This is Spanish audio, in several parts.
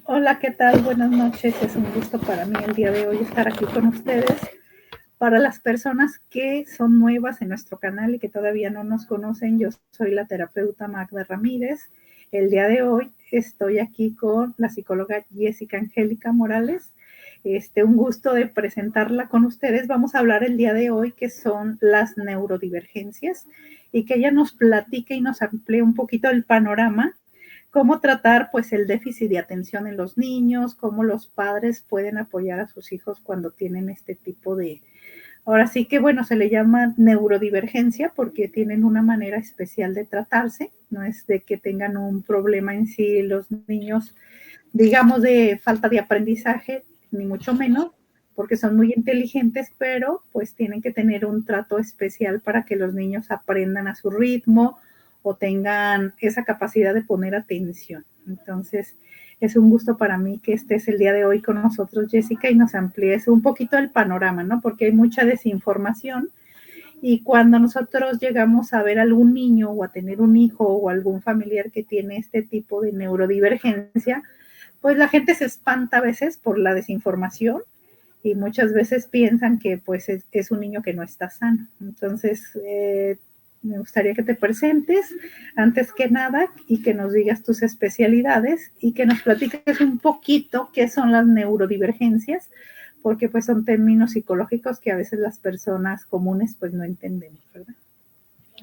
Hola, ¿qué tal? Buenas noches. Es un gusto para mí el día de hoy estar aquí con ustedes. Para las personas que son nuevas en nuestro canal y que todavía no nos conocen, yo soy la terapeuta Magda Ramírez. El día de hoy estoy aquí con la psicóloga Jessica Angélica Morales. Un gusto de presentarla con ustedes. Vamos a hablar el día de hoy que son las neurodivergencias y que ella nos platique y nos amplíe un poquito el panorama, cómo tratar pues el déficit de atención en los niños, cómo los padres pueden apoyar a sus hijos cuando tienen este tipo de, ahora sí que bueno, se le llama neurodivergencia porque tienen una manera especial de tratarse, no es de que tengan un problema en sí los niños, digamos, de falta de aprendizaje, ni mucho menos, porque son muy inteligentes, pero pues tienen que tener un trato especial para que los niños aprendan a su ritmo o tengan esa capacidad de poner atención. Entonces, es un gusto para mí que estés el día de hoy con nosotros, Jessica, y nos amplíes un poquito el panorama, ¿no? Porque hay mucha desinformación y cuando nosotros llegamos a ver a algún niño o a tener un hijo o algún familiar que tiene este tipo de neurodivergencia, pues la gente se espanta a veces por la desinformación y muchas veces piensan que pues es un niño que no está sano. Entonces, me gustaría que te presentes antes que nada y que nos digas tus especialidades y que nos platiques un poquito qué son las neurodivergencias, porque pues son términos psicológicos que a veces las personas comunes pues no entendemos, ¿verdad?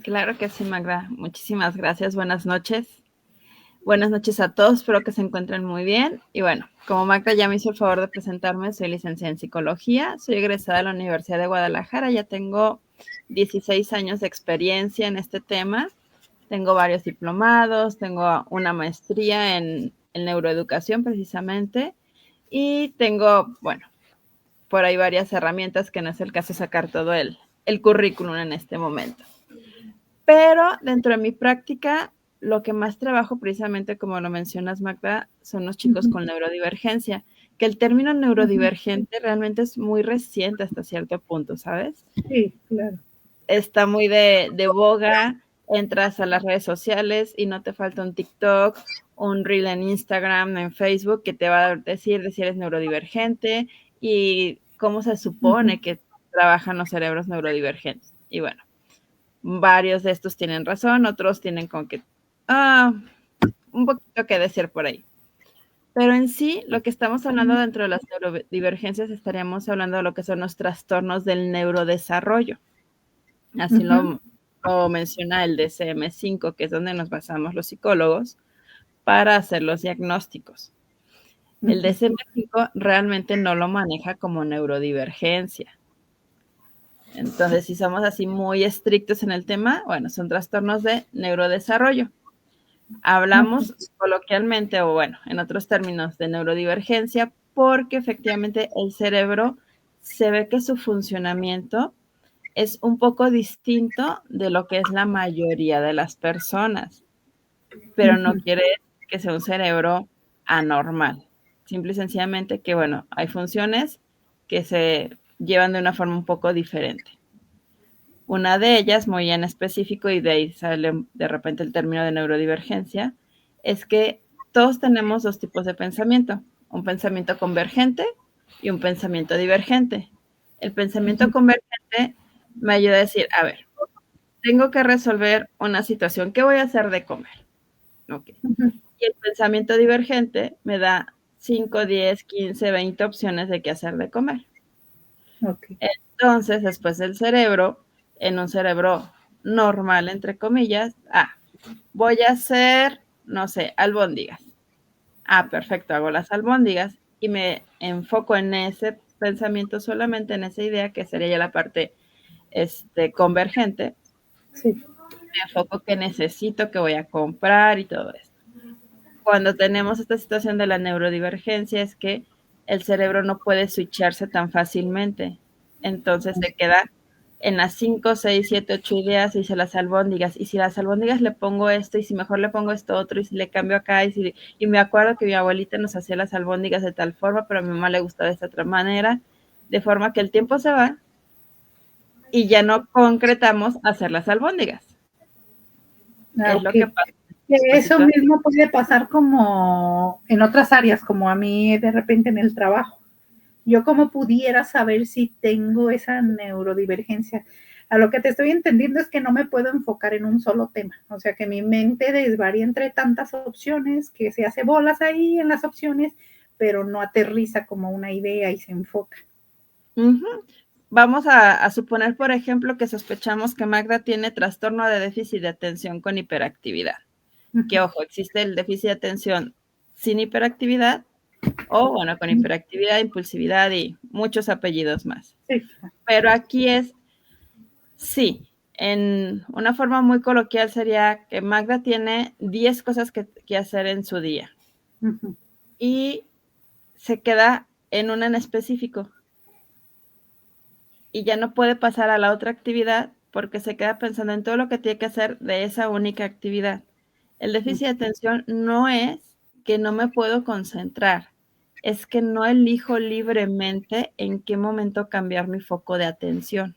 Claro que sí, Magda. Muchísimas gracias. Buenas noches. Buenas noches a todos. Espero que se encuentren muy bien. Y bueno, como Magda ya me hizo el favor de presentarme, soy licenciada en psicología. Soy egresada de la Universidad de Guadalajara. Ya tengo 16 años de experiencia en este tema. Tengo varios diplomados, tengo una maestría en neuroeducación precisamente. Y tengo, bueno, por ahí varias herramientas que no es el caso sacar todo el currículum en este momento. Pero dentro de mi práctica, lo que más trabajo precisamente, como lo mencionas, Magda, son los chicos con neurodivergencia, que el término neurodivergente realmente es muy reciente hasta cierto punto, ¿sabes? Sí, claro. Está muy de boga, entras a las redes sociales y no te falta un TikTok, un reel en Instagram, en Facebook, que te va a decir de si eres neurodivergente y cómo se supone que trabajan los cerebros neurodivergentes. Y bueno, varios de estos tienen razón, otros tienen con que un poquito que decir por ahí. Pero en sí, lo que estamos hablando dentro de las neurodivergencias, estaríamos hablando de lo que son los trastornos del neurodesarrollo. Así lo menciona el DSM-5, que es donde nos basamos los psicólogos para hacer los diagnósticos. El DSM-5 realmente no lo maneja como neurodivergencia. Entonces, si somos así muy estrictos en el tema, bueno, son trastornos de neurodesarrollo. Hablamos coloquialmente o bueno, en otros términos de neurodivergencia porque efectivamente el cerebro se ve que su funcionamiento es un poco distinto de lo que es la mayoría de las personas, pero no quiere decir que sea un cerebro anormal. Simple y sencillamente que, bueno, hay funciones que se llevan de una forma un poco diferente. Una de ellas, muy en específico, y de ahí sale de repente el término de neurodivergencia, es que todos tenemos dos tipos de pensamiento, un pensamiento convergente y un pensamiento divergente. El pensamiento convergente me ayuda a decir, a ver, tengo que resolver una situación, ¿qué voy a hacer de comer? Okay. Y el pensamiento divergente me da 5, 10, 15, 20 opciones de qué hacer de comer. Okay. Entonces, después el cerebro, en un cerebro normal, entre comillas, voy a hacer, no sé, albóndigas. Perfecto, hago las albóndigas y me enfoco en ese pensamiento solamente, en esa idea, que sería ya la parte convergente. Sí. Me enfoco que necesito, que voy a comprar y todo esto. Cuando tenemos esta situación de la neurodivergencia es que el cerebro no puede switcharse tan fácilmente. Entonces se queda en las 5, 6, 7, 8 ideas y dice las albóndigas. Y si las albóndigas le pongo esto, y si mejor le pongo esto otro, y si le cambio acá, y me acuerdo que mi abuelita nos hacía las albóndigas de tal forma, pero a mi mamá le gustaba de esta otra manera, de forma que el tiempo se va y ya no concretamos hacer las albóndigas. Es lo que Okay. pasa. Que eso mismo puede pasar como en otras áreas, como a mí de repente en el trabajo. Yo como pudiera saber si tengo esa neurodivergencia. A lo que te estoy entendiendo es que no me puedo enfocar en un solo tema. O sea, que mi mente desvaría entre tantas opciones, que se hace bolas ahí en las opciones, pero no aterriza como una idea y se enfoca. Vamos a suponer, por ejemplo, que sospechamos que Magda tiene trastorno de déficit de atención con hiperactividad. Que, ojo, existe el déficit de atención sin hiperactividad o, bueno, con hiperactividad, impulsividad y muchos apellidos más. Sí. Pero aquí es, sí, en una forma muy coloquial sería que Magda tiene 10 cosas que hacer en su día y se queda en una en específico y ya no puede pasar a la otra actividad porque se queda pensando en todo lo que tiene que hacer de esa única actividad. El déficit de atención no es que no me puedo concentrar, es que no elijo libremente en qué momento cambiar mi foco de atención.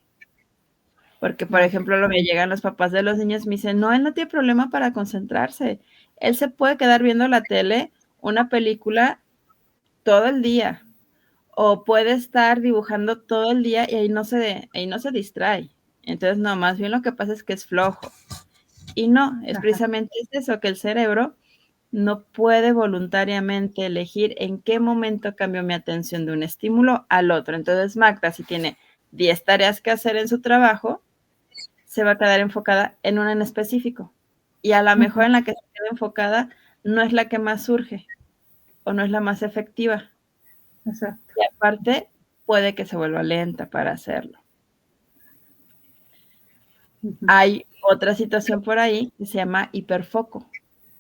Porque, por ejemplo, lo que llegan los papás de los niños me dicen, no, él no tiene problema para concentrarse. Él se puede quedar viendo la tele, una película, todo el día. O puede estar dibujando todo el día y ahí no se distrae. Entonces, no, más bien lo que pasa es que es flojo. Y no, es precisamente eso, que el cerebro no puede voluntariamente elegir en qué momento cambio mi atención de un estímulo al otro. Entonces, Magda, si tiene 10 tareas que hacer en su trabajo, se va a quedar enfocada en una en específico. Y a lo mejor en la que se queda enfocada no es la que más surge o no es la más efectiva. Exacto. Y aparte, puede que se vuelva lenta para hacerlo. Hay otra situación por ahí que se llama hiperfoco.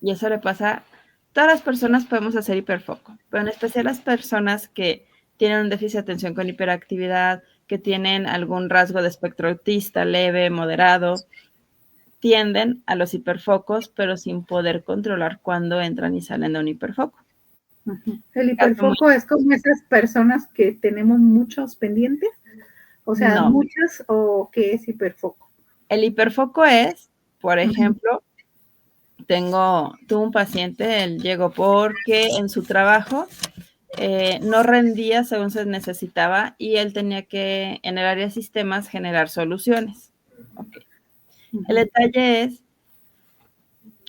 Y eso le pasa, todas las personas podemos hacer hiperfoco, pero en especial las personas que tienen un déficit de atención con hiperactividad, que tienen algún rasgo de espectro autista leve, moderado, tienden a los hiperfocos, pero sin poder controlar cuándo entran y salen de un hiperfoco. El hiperfoco es como esas personas que tenemos muchos pendientes, o sea, no. muchas, o ¿qué es hiperfoco? El hiperfoco es, por ejemplo, tuve un paciente, él llegó porque en su trabajo no rendía según se necesitaba y él tenía que, en el área de sistemas, generar soluciones. Okay. El detalle es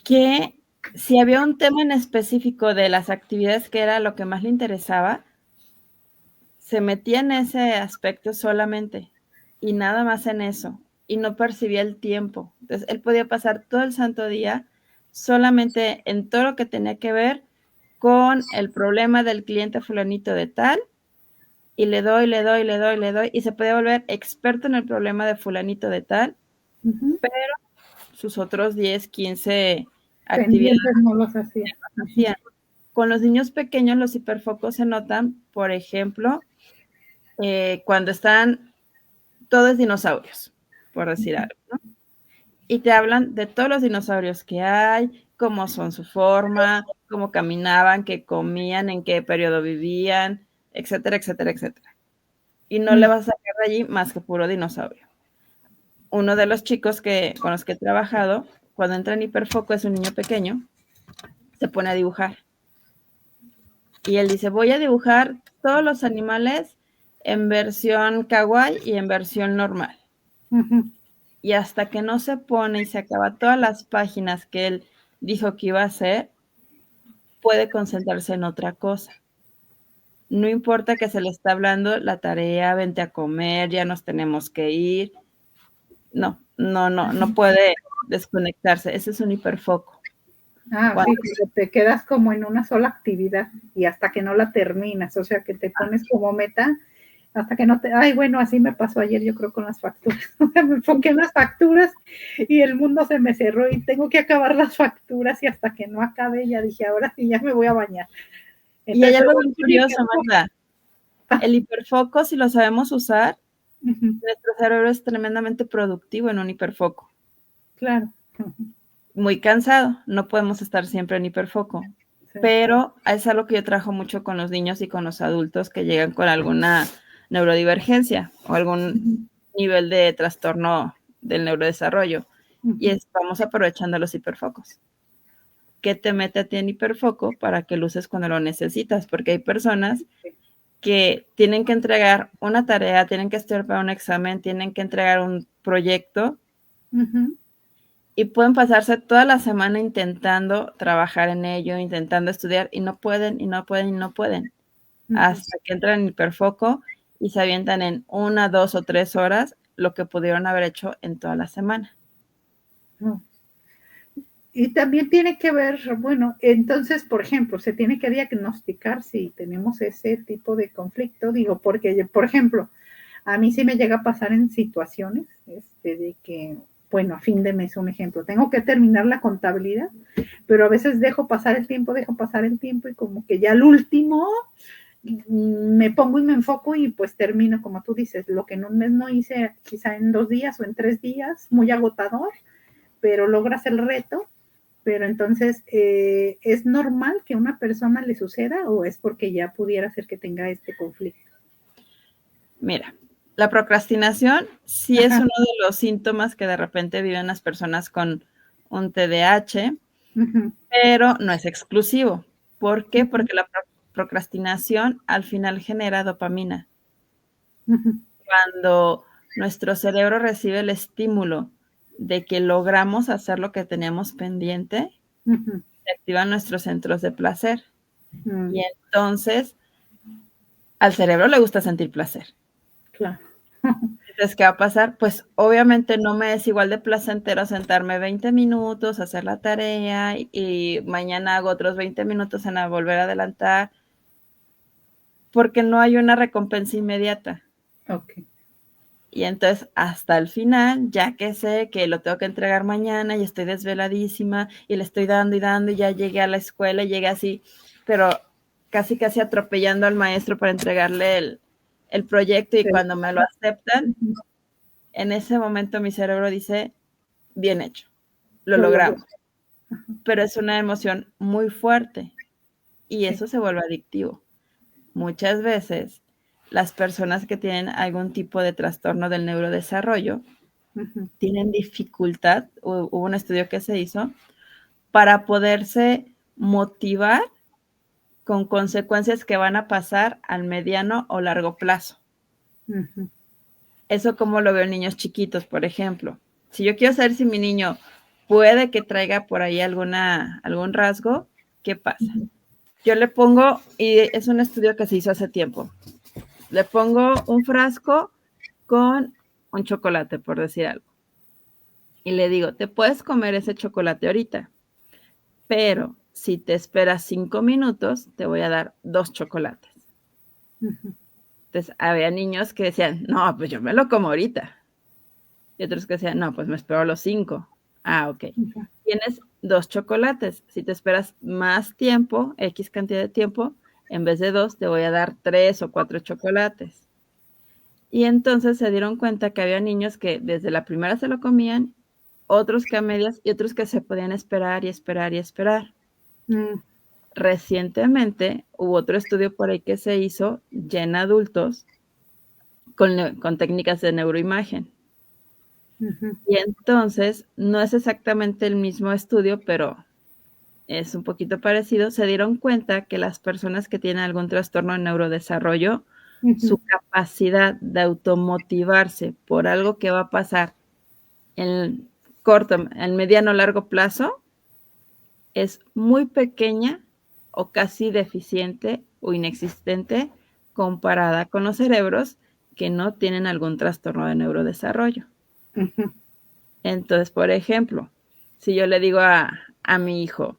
que si había un tema en específico de las actividades que era lo que más le interesaba, se metía en ese aspecto solamente y nada más en eso y no percibía el tiempo. Entonces, él podía pasar todo el santo día solamente en todo lo que tenía que ver con el problema del cliente fulanito de tal y le doy y se podía volver experto en el problema de fulanito de tal, pero sus otros 10, 15 actividades no los hacían. Con los niños pequeños los hiperfocos se notan, por ejemplo, cuando están todos dinosaurios, por decir algo, ¿no? Y te hablan de todos los dinosaurios que hay, cómo son su forma, cómo caminaban, qué comían, en qué periodo vivían, etcétera, etcétera, etcétera. Y no le vas a sacar de allí más que puro dinosaurio. Uno de los chicos con los que he trabajado, cuando entra en hiperfoco, es un niño pequeño, se pone a dibujar. Y él dice, voy a dibujar todos los animales en versión kawaii y en versión normal. Y hasta que no se pone y se acaba todas las páginas que él dijo que iba a hacer, puede concentrarse en otra cosa. No importa que se le está hablando la tarea, vente a comer, ya nos tenemos que ir. No puede desconectarse. Ese es un hiperfoco. Sí, porque te quedas como en una sola actividad y hasta que no la terminas, o sea, que te pones como meta hasta que no te... Ay, bueno, así me pasó ayer, yo creo, con las facturas. Me enfoqué en las facturas y el mundo se me cerró y tengo que acabar las facturas y hasta que no acabe ya dije, ahora sí, ya me voy a bañar. Entonces, y hay algo muy curioso, Magda. El hiperfoco, si lo sabemos usar, nuestro cerebro es tremendamente productivo en un hiperfoco. Claro. Muy cansado, no podemos estar siempre en hiperfoco. Sí. Pero es algo que yo trabajo mucho con los niños y con los adultos que llegan con alguna neurodivergencia o algún nivel de trastorno del neurodesarrollo. Y vamos aprovechando los hiperfocos. qué te mete a ti en hiperfoco para que lo uses cuando lo necesitas, porque hay personas que tienen que entregar una tarea, tienen que estudiar para un examen, tienen que entregar un proyecto y pueden pasarse toda la semana intentando trabajar en ello, intentando estudiar y no pueden, y no pueden, y no pueden, hasta que entran en hiperfoco y se avientan en 1, 2 o 3 horas lo que pudieron haber hecho en toda la semana. Y también tiene que ver, bueno, entonces, por ejemplo, se tiene que diagnosticar si tenemos ese tipo de conflicto, digo, porque, por ejemplo, a mí sí me llega a pasar en situaciones de que, bueno, a fin de mes, un ejemplo, tengo que terminar la contabilidad, pero a veces dejo pasar el tiempo y como que ya al último me pongo y me enfoco y pues termino, como tú dices, lo que en un mes no hice, quizá en 2 días o en 3 días, muy agotador, pero logras el reto. Pero entonces, ¿es normal que a una persona le suceda o es porque ya pudiera ser que tenga este conflicto? Mira, la procrastinación sí es uno de los síntomas que de repente viven las personas con un TDAH, pero no es exclusivo. ¿Por qué? Porque la procrastinación al final genera dopamina. Cuando nuestro cerebro recibe el estímulo de que logramos hacer lo que teníamos pendiente, se activan nuestros centros de placer. Y entonces al cerebro le gusta sentir placer. Claro. Entonces, ¿qué va a pasar? Pues obviamente no me es igual de placentero sentarme 20 minutos, hacer la tarea y mañana hago otros 20 minutos en volver a adelantar, porque no hay una recompensa inmediata. Ok. Y entonces hasta el final, ya que sé que lo tengo que entregar mañana y estoy desveladísima y le estoy dando y ya llegué a la escuela y llegué así, pero casi atropellando al maestro para entregarle el proyecto y Sí. cuando me lo aceptan, en ese momento mi cerebro dice, bien hecho, lo logramos. Pero es una emoción muy fuerte y eso se vuelve adictivo. Muchas veces las personas que tienen algún tipo de trastorno del neurodesarrollo tienen dificultad, hubo un estudio que se hizo, para poderse motivar con consecuencias que van a pasar al mediano o largo plazo. Eso como lo veo en niños chiquitos, por ejemplo. Si yo quiero saber si mi niño puede que traiga por ahí algún rasgo, ¿qué pasa? Yo le pongo, y es un estudio que se hizo hace tiempo, le pongo un frasco con un chocolate, por decir algo. Y le digo, te puedes comer ese chocolate ahorita, pero si te esperas 5 minutos, te voy a dar 2 chocolates. Entonces, había niños que decían, no, pues yo me lo como ahorita. Y otros que decían, no, pues me espero a los 5. Ah, ok. Tienes 2 chocolates. Si te esperas más tiempo, X cantidad de tiempo, en vez de 2, te voy a dar 3 o 4 chocolates. Y entonces se dieron cuenta que había niños que desde la primera se lo comían, otros que a medias y otros que se podían esperar y esperar y esperar. Recientemente hubo otro estudio por ahí que se hizo ya en adultos con técnicas de neuroimagen. Y entonces no es exactamente el mismo estudio, pero es un poquito parecido. Se dieron cuenta que las personas que tienen algún trastorno de neurodesarrollo, su capacidad de automotivarse por algo que va a pasar en corto, en mediano o largo plazo, es muy pequeña o casi deficiente o inexistente comparada con los cerebros que no tienen algún trastorno de neurodesarrollo. Entonces, por ejemplo, si yo le digo a mi hijo,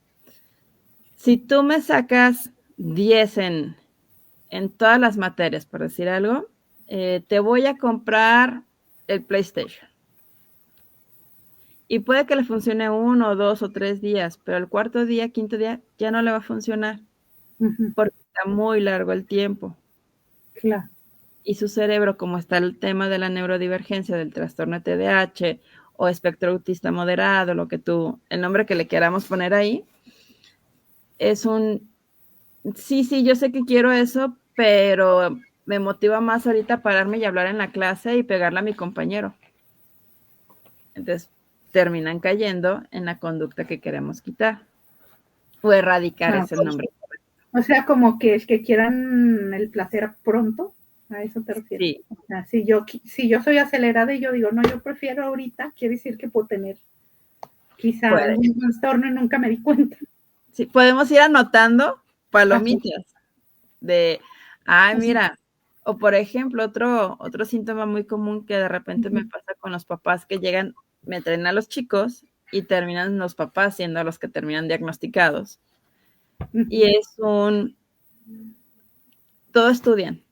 si tú me sacas 10 en todas las materias, por decir algo, te voy a comprar el PlayStation. Y puede que le funcione 1, 2 o 3 días, pero el cuarto día, quinto día, ya no le va a funcionar porque está muy largo el tiempo. Claro. Y su cerebro, como está el tema de la neurodivergencia, del trastorno TDAH o espectro autista moderado, el nombre que le queramos poner ahí, es sí, yo sé que quiero eso, pero me motiva más ahorita pararme y hablar en la clase y pegarle a mi compañero. Entonces, terminan cayendo en la conducta que queremos quitar. o erradicar Ah, ese nombre. o sea, como que el que quieran el placer pronto, a eso te refieres. Sí, O sea, si yo soy acelerada y yo digo, no, yo prefiero ahorita, quiere decir que puedo tener quizá puede. algún trastorno y nunca me di cuenta. Sí, podemos ir anotando Ajá. palomitas de, ay, Así. mira, o por ejemplo, otro síntoma muy común que de repente me Ujú, pasa con los papás que llegan, me traen a los chicos y terminan los papás siendo los que terminan diagnosticados. Y ujú. es todo estudian.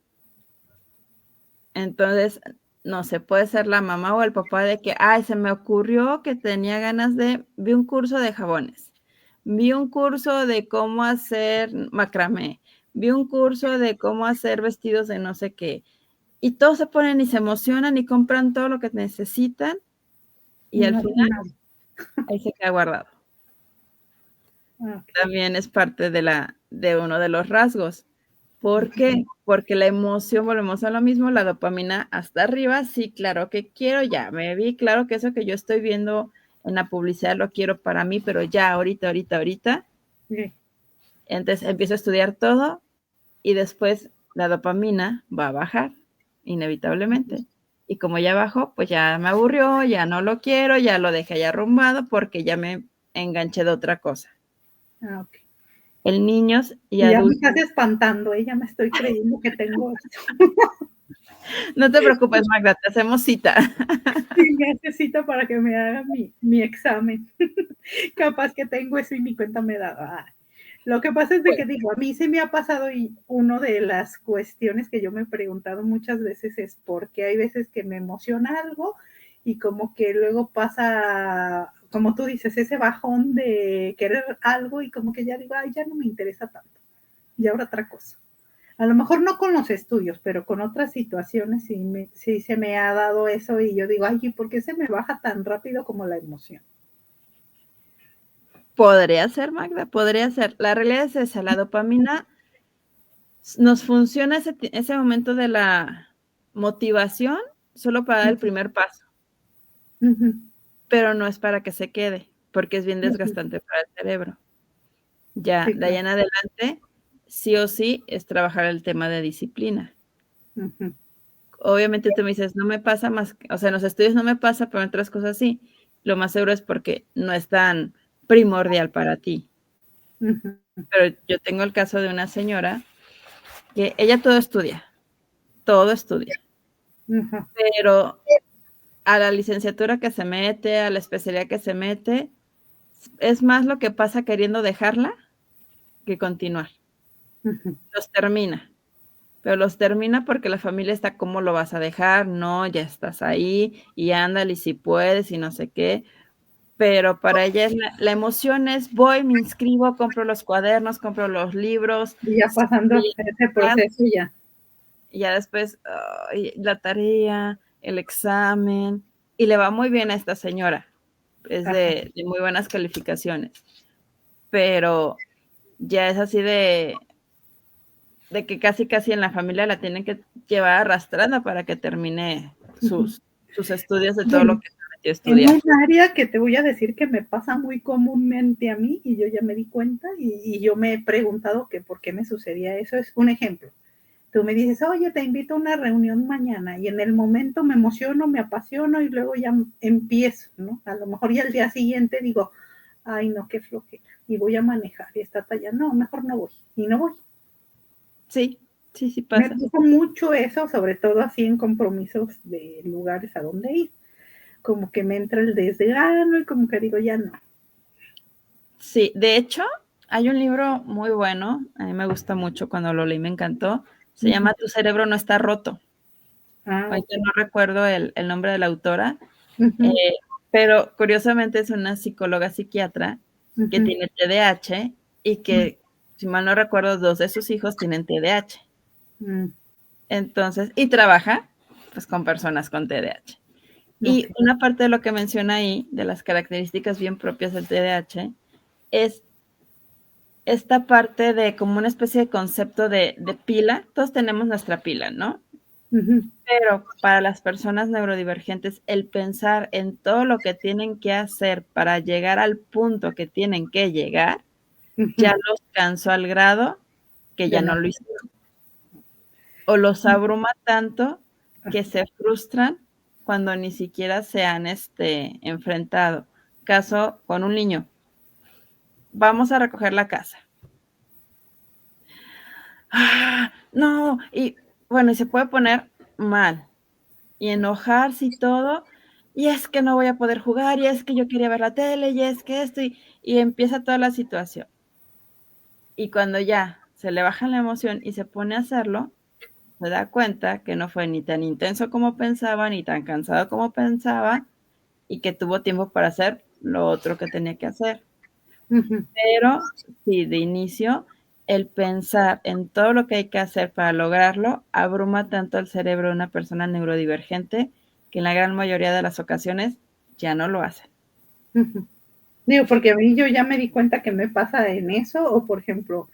Entonces, no sé, puede ser la mamá o el papá de que, ay, se me ocurrió que tenía ganas vi un curso de jabones, vi un curso de cómo hacer macramé, vi un curso de cómo hacer vestidos de no sé qué, y todos se ponen y se emocionan y compran todo lo que necesitan y Y al no final hacen nada. ahí se queda guardado. Ok. También es parte de uno de los rasgos. ¿Por Ujú. qué? Porque la emoción, volvemos a lo mismo, la dopamina hasta arriba, sí, claro que quiero, ya me vi, claro que eso que yo estoy viendo en la publicidad lo quiero para mí, pero ya ahorita. Sí. Entonces empiezo a estudiar todo y después la dopamina va a bajar, inevitablemente. Y como ya bajó, pues ya me aburrió, ya no lo quiero, ya lo dejé ya arrumbado porque ya me enganché de otra cosa. Ah, ok. El niños y Y ya me adultos. estás espantando, ya me estoy creyendo que tengo esto. No te preocupes, Magda, te hacemos cita. Sí, necesito para que me haga mi examen. Capaz que tengo eso y ni cuenta me da. Ah. Lo que pasa es de que digo, a mí se me ha pasado y una de las cuestiones que yo me he preguntado muchas veces es por qué hay veces que me emociona algo y como que luego pasa, como tú dices, ese bajón de querer algo y como que ya digo, ay, ya no me interesa tanto. Y ahora otra cosa. A lo mejor no con los estudios, pero con otras situaciones sí se me ha dado eso y yo digo, ay, ¿y por qué se me baja tan rápido como la emoción? Podría ser, Magda, podría ser. La realidad es esa, la dopamina nos funciona ese momento de la motivación solo para dar el Uh-huh, primer paso, uh-huh, pero no es para que se quede, porque es bien uh-huh. desgastante para el cerebro. Ya, Sí, de ahí claro. en adelante, sí o sí, es trabajar el tema de disciplina. Uh-huh. Obviamente tú me dices, no me pasa más, o sea, en los estudios no me pasa, pero en otras cosas sí. Lo más seguro es porque no es tan primordial para ti. Uh-huh. Pero yo tengo el caso de una señora que ella todo estudia, Uh-huh. pero a la licenciatura que se mete, a la especialidad que se mete, es más lo que pasa queriendo dejarla que continuar. Uh-huh. Los termina, pero los termina porque la familia está, ¿cómo lo vas a dejar? No, ya estás ahí y ándale y si puedes y no sé qué. Pero para ella es la emoción es voy, me inscribo, compro los cuadernos, compro los libros, Y ya pasando ese proceso ya. y ya después la tarea, el examen, y le va muy bien a esta señora, es Ajá. de muy buenas calificaciones, pero ya es así de que casi en la familia la tienen que llevar arrastrando para que termine Uh-huh. sus estudios de todo lo Bueno, que se metió a en estudiar. un área que te voy a decir que me pasa muy comúnmente a mí y yo ya me di cuenta y yo me he preguntado que por qué me sucedía eso. Es un ejemplo. Tú me dices, oye, te invito a una reunión mañana y en el momento me emociono, me apasiono y luego ya empiezo, ¿no? A lo mejor ya al día siguiente digo, ay, no, qué flojera, y voy a manejar y está talla, no, mejor no voy, y no voy. Sí, sí, sí Me pasa. gusta mucho eso, sobre todo así en compromisos de lugares a donde ir. Como que me entra el desgano y como que digo, ya no. Sí, de hecho, hay un libro muy bueno, a mí me gusta mucho, cuando lo leí me encantó, se Uh-huh. llama Tu cerebro no está roto. Ah, ok. Ahorita no recuerdo el nombre de la autora, eh, Uh-huh. pero curiosamente es una psicóloga psiquiatra que Uh-huh. tiene TDAH y que, si mal no recuerdo, dos de sus hijos tienen TDAH. Uh-huh. Entonces, y trabaja pues con personas con TDAH. Y Okay. una parte de lo que menciona ahí, de las características bien propias del TDAH, es esta parte de como una especie de concepto de pila. Todos tenemos nuestra pila, ¿no? Uh-huh. Pero para las personas neurodivergentes, el pensar en todo lo que tienen que hacer para llegar al punto que tienen que llegar, ya los cansó al grado que ya no lo hicieron. O los abruma tanto que se frustran cuando ni siquiera se han enfrentado. Caso con un niño. Vamos a recoger la casa. No, y bueno, y se puede poner mal y enojarse y todo, y es que no voy a poder jugar, y es que yo quería ver la tele, y es que esto, y empieza toda la situación. Y cuando ya se le baja la emoción y se pone a hacerlo, se da cuenta que no fue ni tan intenso como pensaba, ni tan cansado como pensaba, y que tuvo tiempo para hacer lo otro que tenía que hacer. Pero sí, de inicio, el pensar en todo lo que hay que hacer para lograrlo abruma tanto el cerebro de una persona neurodivergente que en la gran mayoría de las ocasiones ya no lo hace. Digo, porque a mí yo ya me di cuenta que me pasa en eso, o por ejemplo,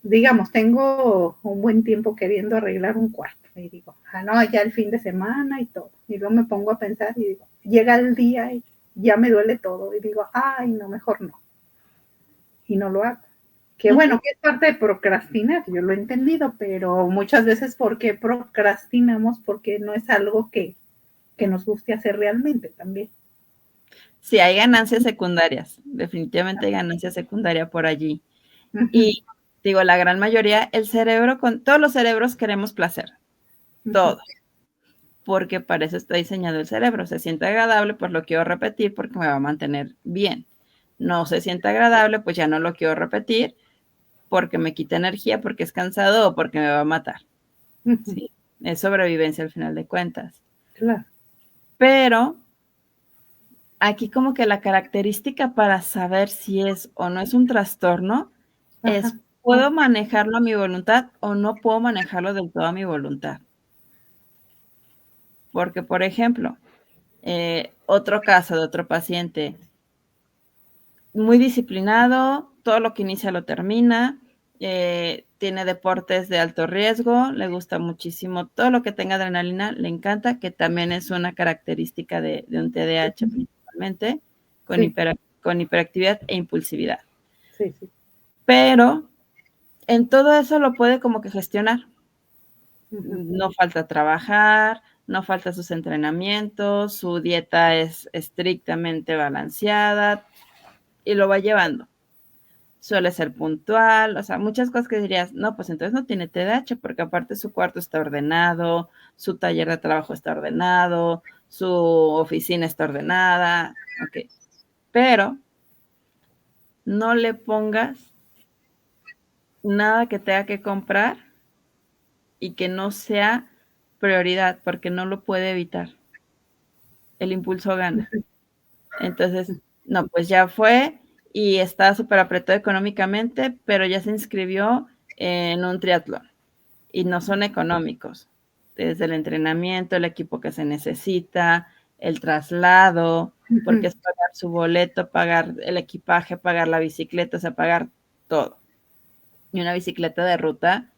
digamos, tengo un buen tiempo queriendo arreglar un cuarto y digo, no, ya el fin de semana y todo. Y luego me pongo a pensar y digo, llega el día y ya me duele todo y digo, ay, no, mejor no. Y no lo hago. Que bueno, que es parte de procrastinar, yo lo he entendido, pero muchas veces porque procrastinamos porque no es algo que nos guste hacer realmente también. Sí, hay ganancias secundarias, definitivamente hay ganancias secundarias por allí. Y digo, la gran mayoría, el cerebro, todos los cerebros queremos placer, todos, porque para eso está diseñado el cerebro. Se siente agradable, pues lo quiero repetir porque me va a mantener bien. No se siente agradable, pues ya no lo quiero repetir porque me quita energía, porque es cansado o porque me va a matar. Sí, es sobrevivencia al final de cuentas. Claro. Pero aquí como que la característica para saber si es o no es un trastorno es, ¿puedo manejarlo a mi voluntad o no puedo manejarlo del todo a mi voluntad? Porque, por ejemplo, otro caso de otro paciente, muy disciplinado, todo lo que inicia lo termina, tiene deportes de alto riesgo, le gusta muchísimo todo lo que tenga adrenalina, le encanta, que también es una característica de un TDAH principalmente, con hiperactividad e impulsividad. Sí, sí. Pero en todo eso lo puede como que gestionar. No falta trabajar, no falta sus entrenamientos, su dieta es estrictamente balanceada y lo va llevando. Suele ser puntual, o sea, muchas cosas que dirías, no, pues entonces no tiene TDAH, porque aparte su cuarto está ordenado, su taller de trabajo está ordenado, su oficina está ordenada, ok. Pero no le pongas nada que tenga que comprar y que no sea prioridad, porque no lo puede evitar. El impulso gana. Entonces, no, pues ya fue y está súper apretado económicamente, pero ya se inscribió en un triatlón y no son económicos. Desde el entrenamiento, el equipo que se necesita, el traslado, porque es pagar su boleto, pagar el equipaje, pagar la bicicleta, o sea, pagar todo. Y una bicicleta de ruta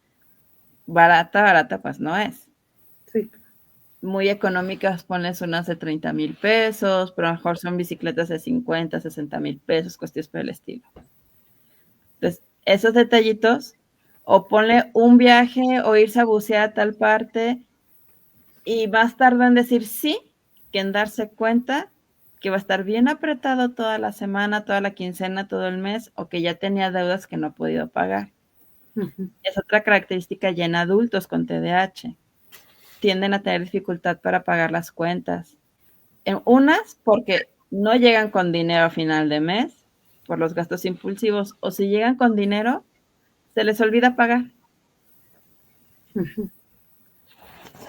barata, pues no es. Sí. Muy económicas, ponles unas de 30,000 pesos, pero a lo mejor son bicicletas de 50, 60,000 pesos, cuestiones por el estilo. Entonces, esos detallitos, o ponle un viaje o irse a bucear a tal parte, y más tarda en decir sí que en darse cuenta que va a estar bien apretado toda la semana, toda la quincena, todo el mes, o que ya tenía deudas que no ha podido pagar. Es otra característica ya en adultos con TDAH. Tienden a tener dificultad para pagar las cuentas. Unas porque no llegan con dinero a final de mes por los gastos impulsivos, o si llegan con dinero, se les olvida pagar.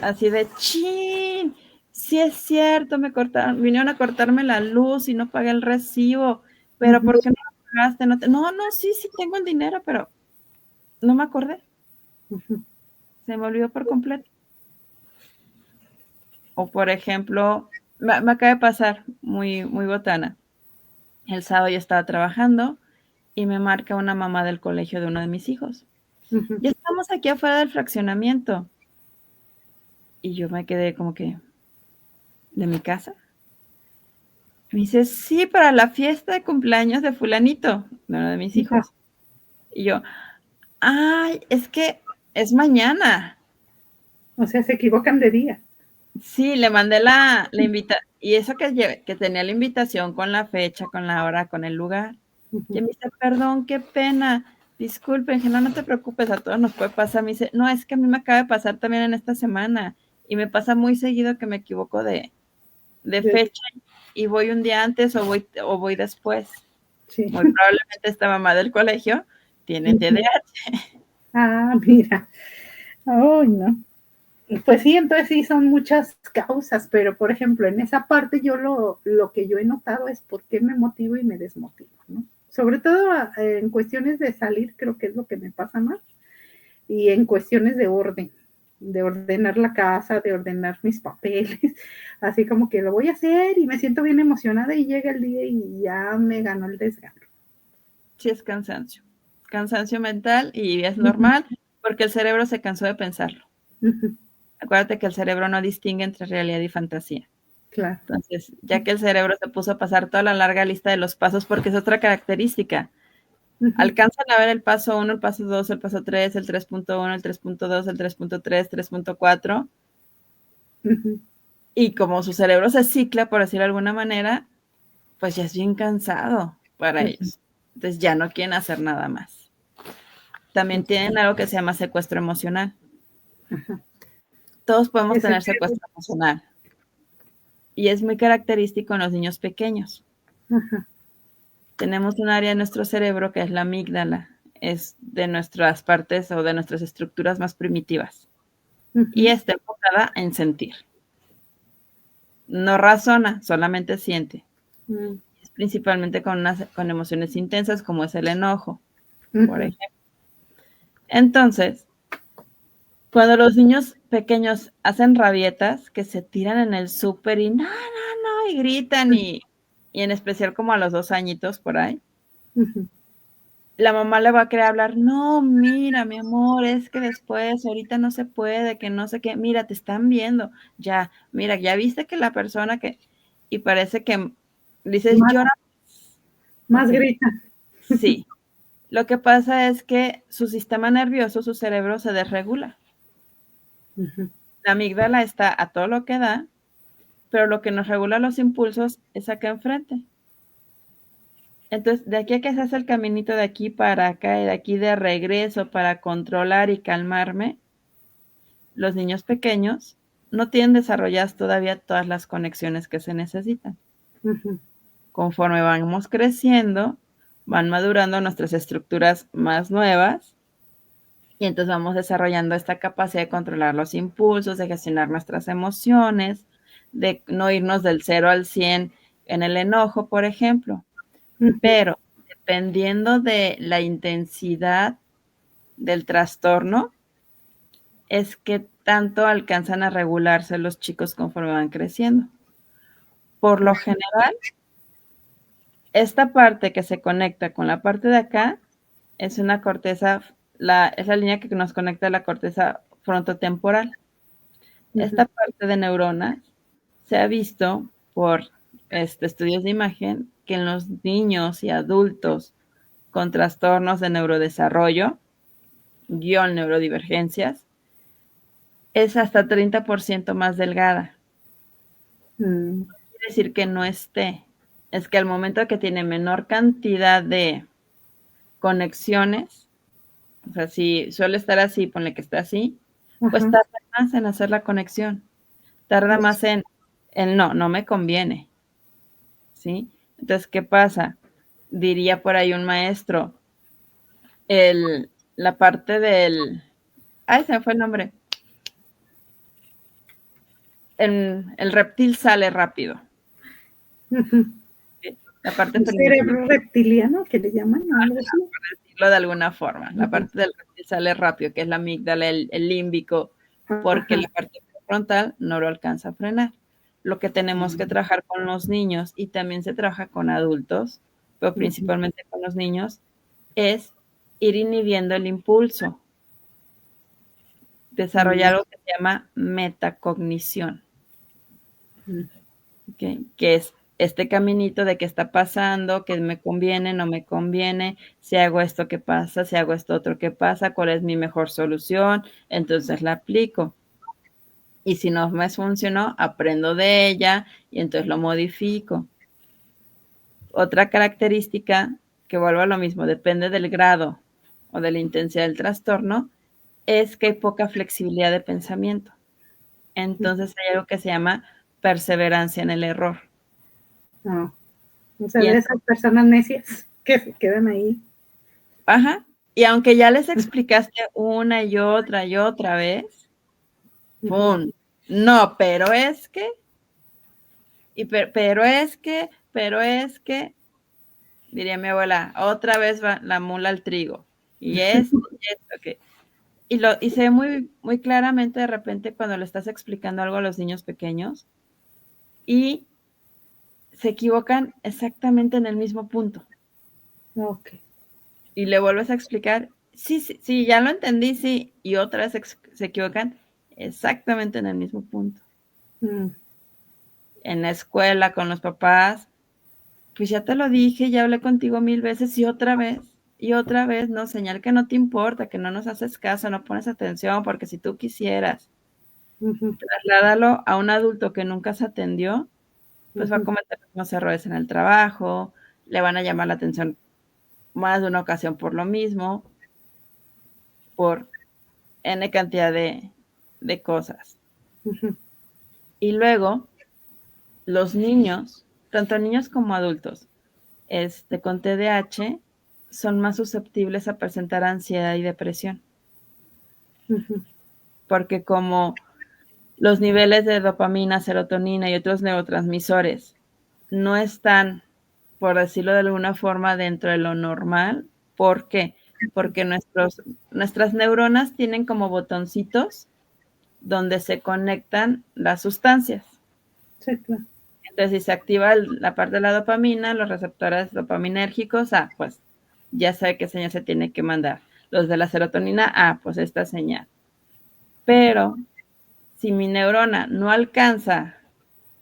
Así de, chin, sí es cierto, vinieron a cortarme la luz y no pagué el recibo, pero ¿por qué no lo pagaste? No, sí tengo el dinero, pero no me acordé. Se me olvidó por completo. O por ejemplo, me acaba de pasar muy, muy botana. El sábado yo estaba trabajando y me marca una mamá del colegio de uno de mis hijos. Ya estamos aquí afuera del fraccionamiento. Y yo me quedé como que, ¿de mi casa? Me dice, sí, para la fiesta de cumpleaños de fulanito, de uno de mis hijos. Y yo, ay, es que es mañana. O sea, se equivocan de día. Sí, le mandé la invitación, y eso que tenía la invitación con la fecha, con la hora, con el lugar. Y me dice, perdón, qué pena, disculpen, que no te preocupes, a todos nos puede pasar. Me dice, no, es que a mí me acaba de pasar también en esta semana, y me pasa muy seguido que me equivoco de fecha, y voy un día antes o voy después. Sí. Muy probablemente esta mamá del colegio tiene TDAH. Ah, mira. Ay, no. Pues sí, entonces sí son muchas causas, pero por ejemplo, en esa parte yo lo que yo he notado es por qué me motivo y me desmotivo, ¿no? Sobre todo en cuestiones de salir, creo que es lo que me pasa más, y en cuestiones de ordenar la casa, de ordenar mis papeles, así como que lo voy a hacer y me siento bien emocionada y llega el día y ya me ganó el desgano. Sí, es cansancio mental, y es normal porque el cerebro se cansó de pensarlo. Acuérdate que el cerebro no distingue entre realidad y fantasía. Claro. Entonces, ya que el cerebro se puso a pasar toda la larga lista de los pasos, porque es otra característica, alcanzan a ver el paso 1, el paso 2, el paso 3, el 3.1, el 3.2, el 3.3, 3.4, y como su cerebro se cicla, por decirlo de alguna manera, pues ya es bien cansado para ellos. Entonces ya no quieren hacer nada más. También tienen algo que se llama secuestro emocional. Todos podemos tener secuestro emocional. Y es muy característico en los niños pequeños. Tenemos un área de nuestro cerebro que es la amígdala. Es de nuestras partes o de nuestras estructuras más primitivas. Y está enfocada en sentir. No razona, solamente siente. Es principalmente con emociones intensas, como es el enojo, por ejemplo. Entonces, cuando los niños pequeños hacen rabietas, que se tiran en el súper y no, y gritan, y en especial como a los 2 añitos por ahí, la mamá le va a querer hablar, no, mira, mi amor, es que después, ahorita no se puede, que no sé qué, mira, te están viendo, ya, mira, ya viste que la persona que, y parece que dices, llora. Más grita. Sí, lo que pasa es que su sistema nervioso, su cerebro se desregula. La amígdala está a todo lo que da, pero lo que nos regula los impulsos es acá enfrente. Entonces, de aquí a que se hace el caminito de aquí para acá y de aquí de regreso para controlar y calmarme, los niños pequeños no tienen desarrolladas todavía todas las conexiones que se necesitan. Conforme vamos creciendo, van madurando nuestras estructuras más nuevas, y entonces vamos desarrollando esta capacidad de controlar los impulsos, de gestionar nuestras emociones, de no irnos del 0 al 100 en el enojo, por ejemplo. Pero dependiendo de la intensidad del trastorno, es que tanto alcanzan a regularse los chicos conforme van creciendo. Por lo general, esta parte que se conecta con la parte de acá es una corteza, es la línea que nos conecta a la corteza frontotemporal. Esta parte de neuronas se ha visto por estudios de imagen que en los niños y adultos con trastornos de neurodesarrollo, neurodivergencias, es hasta 30% más delgada. No quiere decir que no esté, es que al momento que tiene menor cantidad de conexiones, o sea, si suele estar así, ponle que está así, pues tarda más en hacer la conexión, tarda más en no me conviene, ¿sí? Entonces, ¿qué pasa? Diría por ahí un maestro, la parte del, se me fue el nombre, el reptil sale rápido. La parte el cerebro reptiliano, que le llaman, algo así. Por decirlo de alguna forma. La parte del reptil sale rápido, que es la amígdala, el límbico, porque la parte frontal no lo alcanza a frenar. Lo que tenemos que trabajar con los niños, y también se trabaja con adultos, pero principalmente con los niños, es ir inhibiendo el impulso. Desarrollar algo que se llama metacognición. ¿Okay? Que es este caminito de qué está pasando, qué me conviene, no me conviene, si hago esto, qué pasa, si hago esto otro, qué pasa, cuál es mi mejor solución, entonces la aplico. Y si no me funcionó, aprendo de ella y entonces lo modifico. Otra característica que vuelvo a lo mismo, depende del grado o de la intensidad del trastorno, es que hay poca flexibilidad de pensamiento. Entonces hay algo que se llama perseverancia en el error. No. O sea, Y de esas personas necias que se quedan ahí. ajá. Y aunque ya les explicaste una y otra vez, ¡pum! No, pero es que, pero es que, diría mi abuela, otra vez va la mula al trigo. Y esto, que. Y se ve muy, muy claramente de repente cuando le estás explicando algo a los niños pequeños y se equivocan exactamente en el mismo punto. Ok. Y le vuelves a explicar, sí, sí, sí, ya lo entendí, sí, y otra vez se equivocan exactamente en el mismo punto. Mm. En la escuela, con los papás, pues ya te lo dije, ya hablé contigo 1000 veces y otra vez, no, señal que no te importa, que no nos haces caso, no pones atención, porque si tú quisieras trasládalo a un adulto que nunca se atendió, pues va a cometer los mismos errores en el trabajo, le van a llamar la atención más de una ocasión por lo mismo, por N cantidad de cosas. Y luego, los niños, tanto niños como adultos, con TDAH, son más susceptibles a presentar ansiedad y depresión. Porque como los niveles de dopamina, serotonina y otros neurotransmisores no están, por decirlo de alguna forma, dentro de lo normal. ¿Por qué? Porque nuestras neuronas tienen como botoncitos donde se conectan las sustancias. Sí, claro. Entonces, si se activa la parte de la dopamina, los receptores dopaminérgicos, pues ya sabe qué señal se tiene que mandar. Los de la serotonina, pues esta señal. Pero si mi neurona no alcanza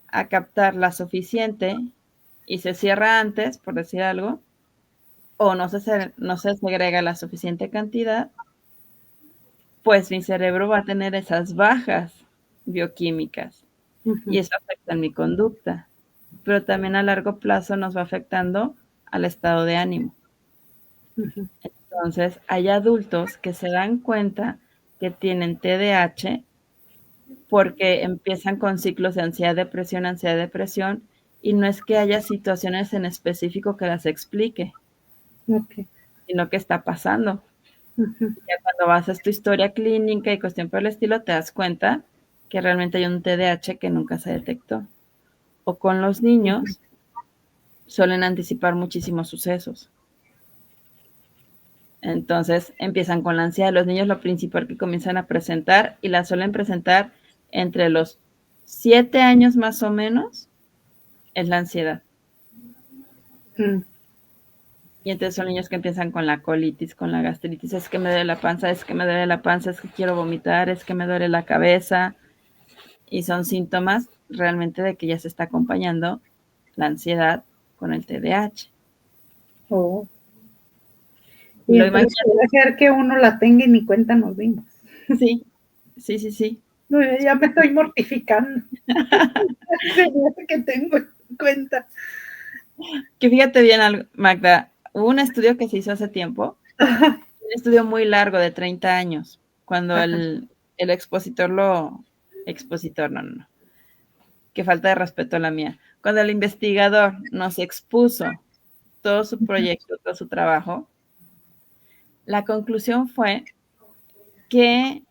a captar la suficiente y se cierra antes, por decir algo, o no se segrega la suficiente cantidad, pues mi cerebro va a tener esas bajas bioquímicas y eso afecta en mi conducta, pero también a largo plazo nos va afectando al estado de ánimo. Entonces, hay adultos que se dan cuenta que tienen TDAH porque empiezan con ciclos de ansiedad, depresión, y no es que haya situaciones en específico que las explique, Okay. sino que está pasando. Ya cuando vas a tu historia clínica y cuestión por el estilo, te das cuenta que realmente hay un TDAH que nunca se detectó. O con los niños, suelen anticipar muchísimos sucesos. Entonces empiezan con la ansiedad. Los niños lo principal que comienzan a presentar y la suelen presentar entre los 7 años más o menos es la ansiedad. Y entonces son niños que empiezan con la colitis, con la gastritis, es que me duele la panza, es que me duele la panza, es que quiero vomitar, es que me duele la cabeza. Y son síntomas realmente de que ya se está acompañando la ansiedad con el TDAH. Oh. Y Y lo entonces imaginas. puede ser que uno la tenga y ni cuenta nos dimos. Sí, sí, sí, sí. No, ya me estoy mortificando. Se me hace que tengo cuenta. Que fíjate bien, Magda, hubo un estudio que se hizo hace tiempo, un estudio muy largo de 30 años, cuando el expositor no, que falta de respeto a la mía, cuando el investigador nos expuso todo su proyecto, todo su trabajo, la conclusión fue que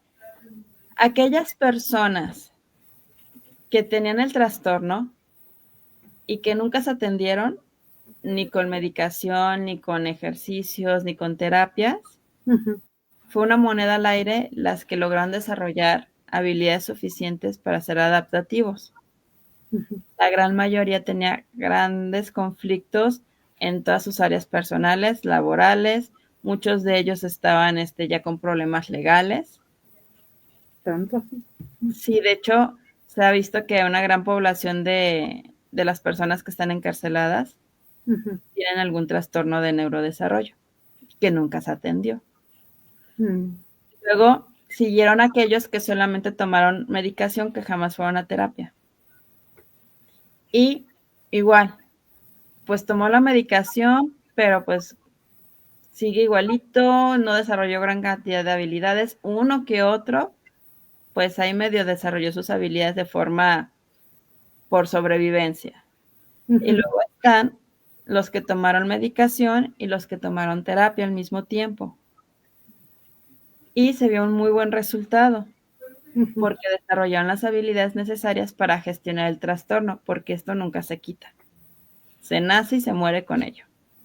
aquellas personas que tenían el trastorno y que nunca se atendieron, ni con medicación, ni con ejercicios, ni con terapias, fue una moneda al aire las que lograron desarrollar habilidades suficientes para ser adaptativos. La gran mayoría tenía grandes conflictos en todas sus áreas personales, laborales, muchos de ellos estaban ya con problemas legales. Tanto. Sí, de hecho, se ha visto que una gran población de las personas que están encarceladas tienen algún trastorno de neurodesarrollo que nunca se atendió. Luego siguieron aquellos que solamente tomaron medicación, que jamás fueron a terapia. Y igual, pues tomó la medicación, pero pues sigue igualito, no desarrolló gran cantidad de habilidades. Uno que otro, pues ahí medio desarrolló sus habilidades de forma por sobrevivencia. Y luego están los que tomaron medicación y los que tomaron terapia al mismo tiempo. Y se vio un muy buen resultado, porque desarrollaron las habilidades necesarias para gestionar el trastorno, porque esto nunca se quita. Se nace y se muere con ello,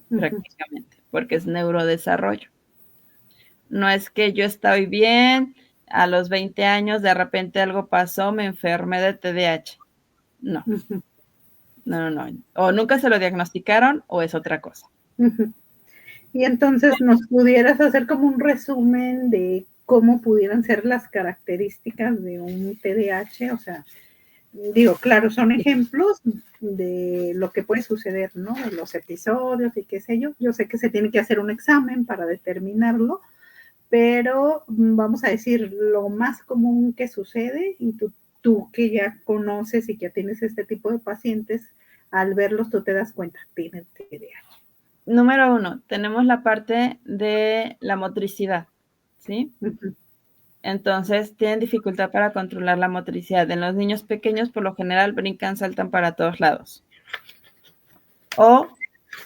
prácticamente, porque es neurodesarrollo. No es que yo estoy bien, a los 20 años de repente algo pasó, me enfermé de TDAH. No. No. O nunca se lo diagnosticaron o es otra cosa. Y entonces nos pudieras hacer como un resumen de cómo pudieran ser las características de un TDAH, o sea, digo, claro, son ejemplos de lo que puede suceder, ¿no? De los episodios y qué sé yo. Yo sé que se tiene que hacer un examen para determinarlo, pero vamos a decir lo más común que sucede y tú que ya conoces y que ya tienes este tipo de pacientes, al verlos tú te das cuenta, tienen TDAH. Número 1, tenemos la parte de la motricidad, ¿sí? Entonces, tienen dificultad para controlar la motricidad. En los niños pequeños, por lo general, brincan, saltan para todos lados. O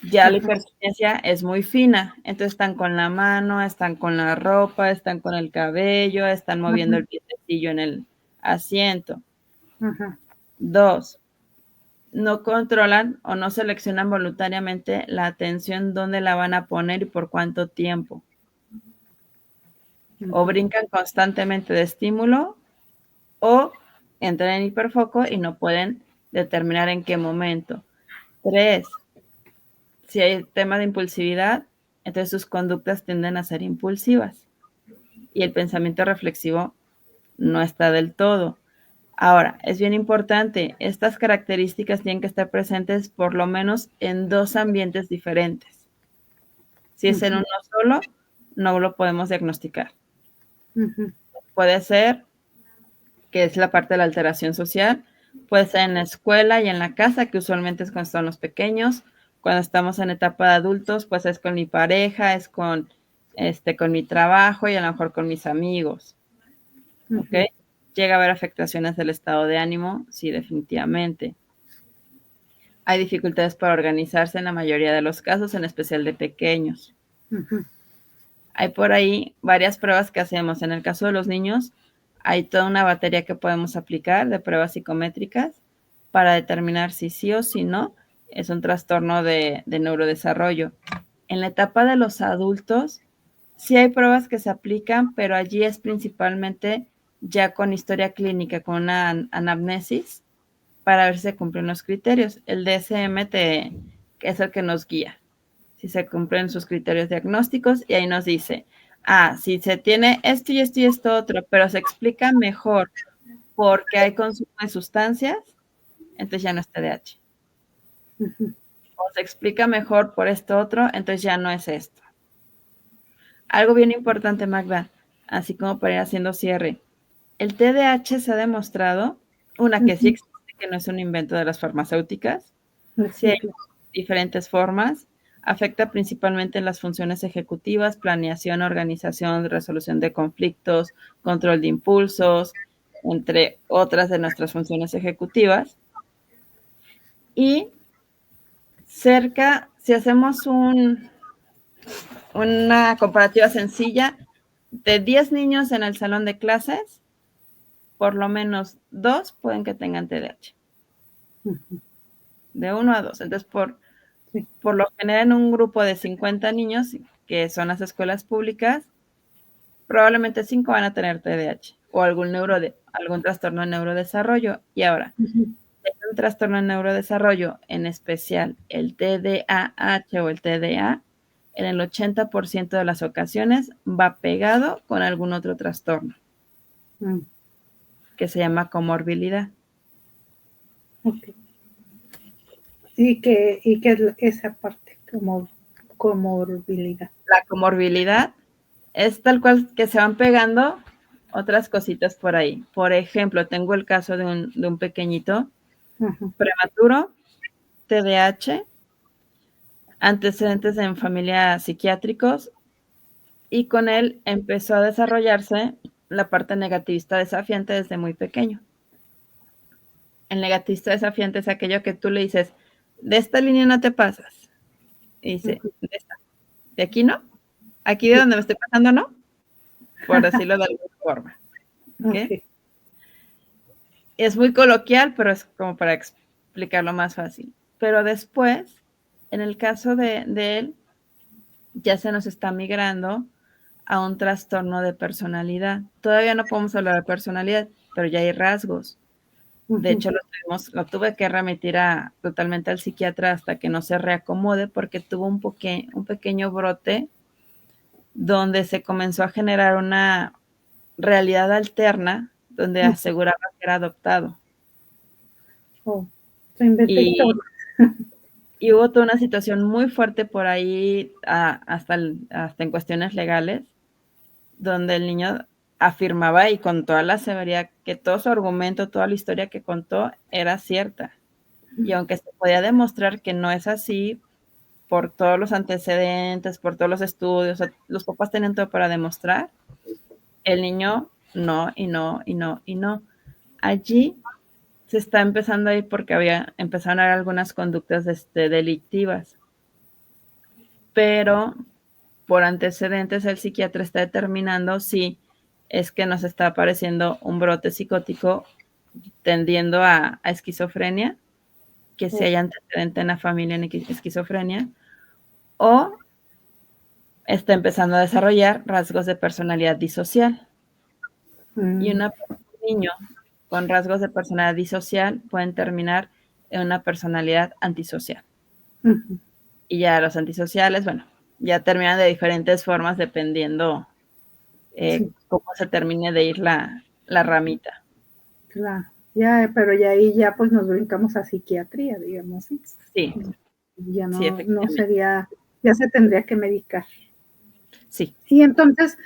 ya la hiperkinesia es muy fina. Entonces, están con la mano, están con la ropa, están con el cabello, están moviendo el piececillo en el asiento. 2, no controlan o no seleccionan voluntariamente la atención dónde la van a poner y por cuánto tiempo. O brincan constantemente de estímulo o entran en hiperfoco y no pueden determinar en qué momento. 3, si hay tema de impulsividad, entonces sus conductas tienden a ser impulsivas y el pensamiento reflexivo no está del todo. Ahora, es bien importante, estas características tienen que estar presentes por lo menos en 2 ambientes diferentes. Si es en uno solo, no lo podemos diagnosticar. Puede ser, que es la parte de la alteración social, puede ser en la escuela y en la casa, que usualmente es cuando están los pequeños. Cuando estamos en etapa de adultos, pues es con mi pareja, es con mi trabajo y a lo mejor con mis amigos. ¿Ok? Llega a haber afectaciones del estado de ánimo, sí, definitivamente. Hay dificultades para organizarse en la mayoría de los casos, en especial de pequeños. Hay por ahí varias pruebas que hacemos. En el caso de los niños, hay toda una batería que podemos aplicar de pruebas psicométricas para determinar si sí o si no es un trastorno de neurodesarrollo. En la etapa de los adultos, sí hay pruebas que se aplican, pero allí es principalmente ya con historia clínica, con una anamnesis, para ver si se cumplen los criterios. El DSM es el que nos guía, si se cumplen sus criterios diagnósticos, y ahí nos dice, si se tiene esto y esto y esto otro, pero se explica mejor porque hay consumo de sustancias, entonces ya no es TDAH. O se explica mejor por esto otro, entonces ya no es esto. Algo bien importante, Magda, así como para ir haciendo cierre. El TDAH se ha demostrado, que sí existe, que no es un invento de las farmacéuticas, sí hay diferentes formas, afecta principalmente en las funciones ejecutivas, planeación, organización, resolución de conflictos, control de impulsos, entre otras de nuestras funciones ejecutivas. Y si hacemos una comparativa sencilla, de 10 niños en el salón de clases, por lo menos 2 pueden que tengan TDAH. De 1 a 2. Entonces, por lo general, en un grupo de 50 niños, que son las escuelas públicas, probablemente 5 van a tener TDAH o algún trastorno de neurodesarrollo. Y ahora, un trastorno de neurodesarrollo, en especial el TDAH o el TDA, en el 80% de las ocasiones va pegado con algún otro trastorno que se llama comorbilidad. y que es esa parte como comorbilidad. La comorbilidad es tal cual que se van pegando otras cositas por ahí. Por ejemplo, tengo el caso de un pequeñito prematuro, TDAH, antecedentes en familia psiquiátricos, y con él empezó a desarrollarse la parte negativista desafiante desde muy pequeño. El negativista desafiante es aquello que tú le dices, de esta línea no te pasas. Y dice, de esta, de aquí no, aquí de donde me estoy pasando no, por decirlo de alguna forma. ¿Okay? Okay. Es muy coloquial, pero es como para explicarlo más fácil. Pero después, en el caso de él, ya se nos está migrando a un trastorno de personalidad. Todavía no podemos hablar de personalidad, pero ya hay rasgos. De hecho, lo tuve que remitir totalmente al psiquiatra hasta que no se reacomode, porque tuvo un pequeño brote donde se comenzó a generar una realidad alterna donde aseguraba que era adoptado. Oh, se inventa historia. Y hubo toda una situación muy fuerte por ahí, hasta en cuestiones legales, donde el niño afirmaba y con toda la severidad que todo su argumento, toda la historia que contó era cierta. Y aunque se podía demostrar que no es así, por todos los antecedentes, por todos los estudios, los papás tenían todo para demostrar, el niño no, y no, y no, y no. Allí se está empezando a ir porque empezaron a haber algunas conductas delictivas. Pero por antecedentes el psiquiatra está determinando si es que nos está apareciendo un brote psicótico tendiendo a esquizofrenia, que si hay antecedente en la familia en esquizofrenia, o está empezando a desarrollar rasgos de personalidad disocial. Y un niño con rasgos de personalidad disocial pueden terminar en una personalidad antisocial. Y ya los antisociales, bueno, ya terminan de diferentes formas dependiendo cómo se termine de ir la ramita. Claro, ya, pero ya ahí ya pues nos brincamos a psiquiatría, digamos. Sí. Ya no, sí, no sería, ya se tendría que medicar. Sí. Y entonces,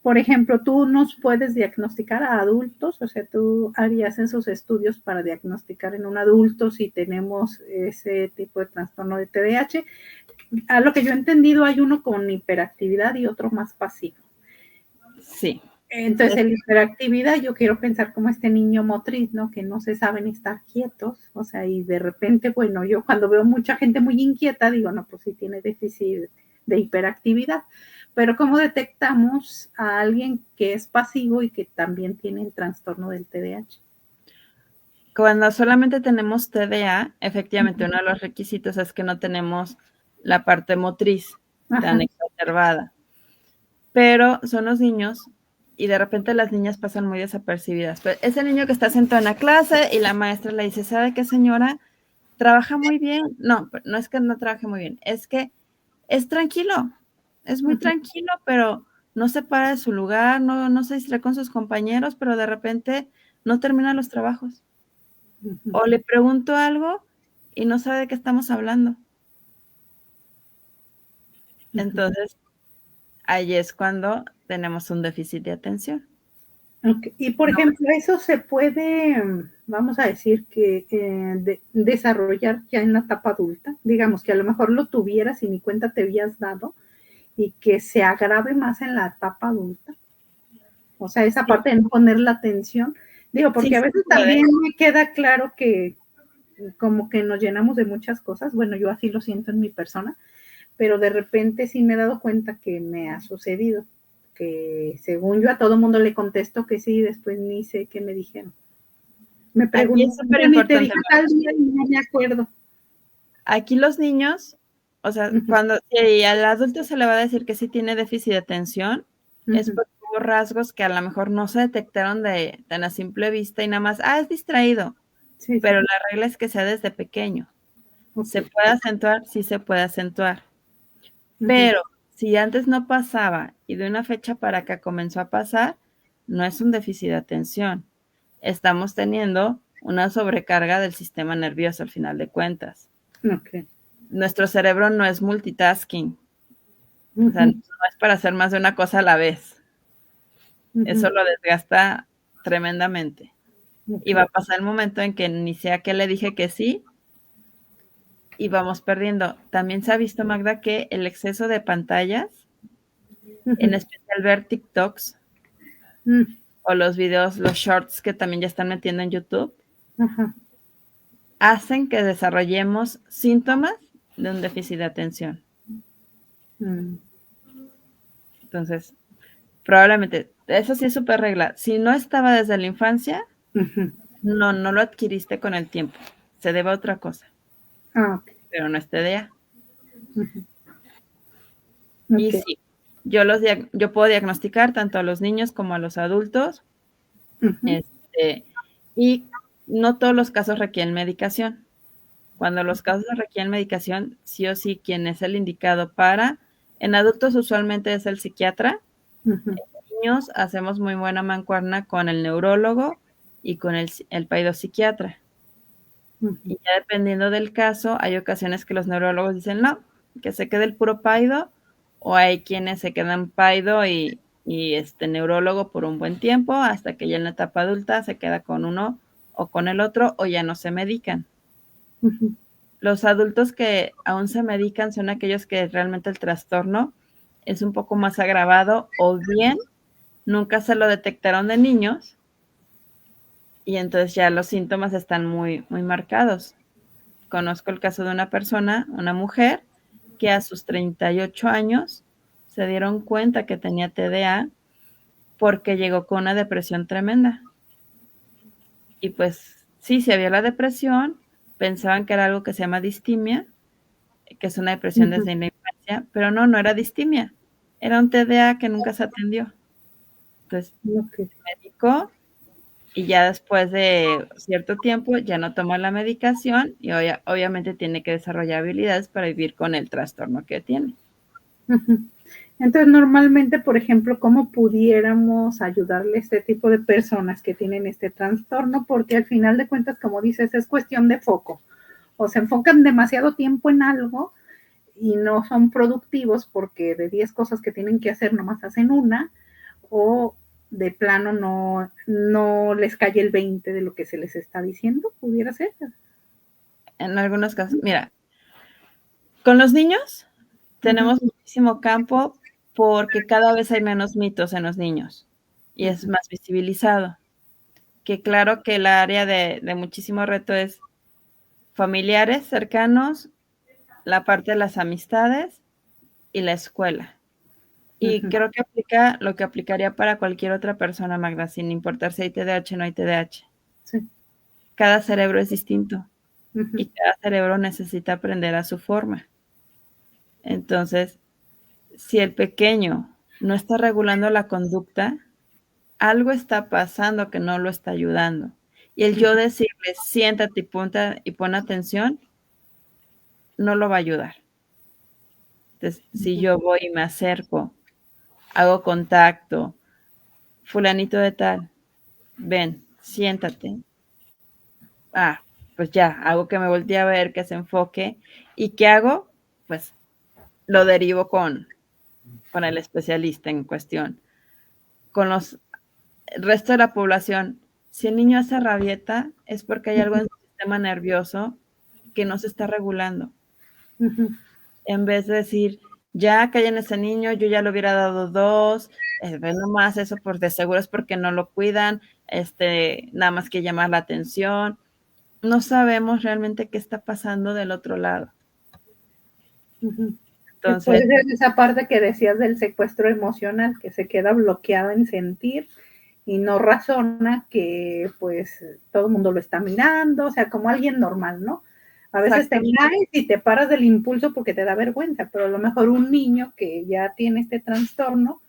por ejemplo, tú nos puedes diagnosticar a adultos, o sea, tú harías esos estudios para diagnosticar en un adulto si tenemos ese tipo de trastorno de TDAH. A lo que yo he entendido, hay uno con hiperactividad y otro más pasivo. Sí. Entonces, en la hiperactividad yo quiero pensar como este niño motriz, ¿no? Que no se saben estar quietos, o sea, y de repente, bueno, yo cuando veo mucha gente muy inquieta, digo, no, pues sí tiene déficit de hiperactividad. Pero ¿cómo detectamos a alguien que es pasivo y que también tiene el trastorno del TDAH? Cuando solamente tenemos TDA, efectivamente uno de los requisitos es que no tenemos la parte motriz tan exacerbada. Pero son los niños y de repente las niñas pasan muy desapercibidas. Pero es el niño que está sentado en la clase y la maestra le dice, ¿sabe qué, señora? Trabaja muy bien. No, no es que no trabaje muy bien, es que es tranquilo, es muy tranquilo, pero no se para de su lugar, no se distrae con sus compañeros, pero de repente no termina los trabajos. O le pregunto algo y no sabe de qué estamos hablando. Entonces, ahí es cuando tenemos un déficit de atención. Okay. Y por ejemplo, eso se puede, vamos a decir que desarrollar ya en la etapa adulta, digamos que a lo mejor lo tuvieras y ni cuenta te habías dado y que se agrave más en la etapa adulta. O sea, esa parte de no poner la atención, digo, porque a veces también me queda claro que como que nos llenamos de muchas cosas, bueno, yo así lo siento en mi persona, pero de repente sí me he dado cuenta que me ha sucedido, que según yo a todo mundo le contesto que sí, después ni sé qué me dijeron. Me preguntan, ni te dije tal día y no me acuerdo. Aquí los niños, o sea, cuando al adulto se le va a decir que sí tiene déficit de atención, es por rasgos que a lo mejor no se detectaron tan a simple vista y nada más, es distraído. Sí, pero la regla es que sea desde pequeño. ¿Se puede acentuar? Sí se puede acentuar. Pero si antes no pasaba y de una fecha para acá comenzó a pasar, no es un déficit de atención. Estamos teniendo una sobrecarga del sistema nervioso al final de cuentas. Ok. Nuestro cerebro no es multitasking. O sea, no es para hacer más de una cosa a la vez. Eso lo desgasta tremendamente. Y va a pasar el momento en que ni sea que le dije que sí y vamos perdiendo. También se ha visto, Magda, que el exceso de pantallas, en especial ver TikToks o los videos, los shorts que también ya están metiendo en YouTube, hacen que desarrollemos síntomas de un déficit de atención. Entonces, probablemente, eso sí es súper regla. Si no estaba desde la infancia, no lo adquiriste con el tiempo. Se debe a otra cosa. Pero no es TDA. Y sí, yo puedo diagnosticar tanto a los niños como a los adultos. Y no todos los casos requieren medicación. Cuando los casos requieren medicación, sí o sí, quien es el indicado en adultos usualmente es el psiquiatra. En niños hacemos muy buena mancuerna con el neurólogo y con el psiquiatra. Y ya dependiendo del caso, hay ocasiones que los neurólogos dicen no, que se quede el puro paido, o hay quienes se quedan paido y neurólogo por un buen tiempo, hasta que ya en la etapa adulta se queda con uno o con el otro, o ya no se medican. Los adultos que aún se medican son aquellos que realmente el trastorno es un poco más agravado, o bien nunca se lo detectaron de niños, y entonces ya los síntomas están muy, muy marcados. Conozco el caso de una persona, una mujer, que a sus 38 años se dieron cuenta que tenía TDA porque llegó con una depresión tremenda. Y pues sí, se había la depresión, pensaban que era algo que se llama distimia, que es una depresión desde la infancia, pero no era distimia, era un TDA que nunca se atendió. Entonces, se medicó y ya después de cierto tiempo ya no toma la medicación y obviamente tiene que desarrollar habilidades para vivir con el trastorno que tiene. Entonces, normalmente, por ejemplo, ¿cómo pudiéramos ayudarle a este tipo de personas que tienen este trastorno? Porque al final de cuentas, como dices, es cuestión de foco. O se enfocan demasiado tiempo en algo y no son productivos porque de 10 cosas que tienen que hacer nomás hacen una, o de plano no les cae el 20 de lo que se les está diciendo, pudiera ser. En algunos casos, mira, con los niños tenemos muchísimo campo porque cada vez hay menos mitos en los niños y es más visibilizado. Que claro que el área de muchísimo reto es familiares cercanos, la parte de las amistades y la escuela. Y creo que aplica lo que aplicaría para cualquier otra persona, Magda, sin importar si hay TDAH o no hay TDAH. Sí. Cada cerebro es distinto y cada cerebro necesita aprender a su forma. Entonces, si el pequeño no está regulando la conducta, algo está pasando que no lo está ayudando. Y el yo decirle, siéntate y pon atención, no lo va a ayudar. Entonces, si yo voy y me acerco, hago contacto, fulanito de tal, ven, siéntate. Pues ya, hago que me voltee a ver, que se enfoque. ¿Y qué hago? Pues lo derivo con el especialista en cuestión. Con el resto de la población, si el niño hace rabieta, es porque hay algo en su sistema nervioso que no se está regulando. En vez de decir, ya callen ese niño, yo ya le hubiera dado 2, ve nomás eso por de seguro es porque no lo cuidan, nada más que llamar la atención. No sabemos realmente qué está pasando del otro lado. Entonces, puede ser esa parte que decías del secuestro emocional, que se queda bloqueado en sentir y no razona que pues todo el mundo lo está mirando, o sea, como alguien normal, ¿no? A veces te caes y te paras del impulso porque te da vergüenza, pero a lo mejor un niño que ya tiene este trastorno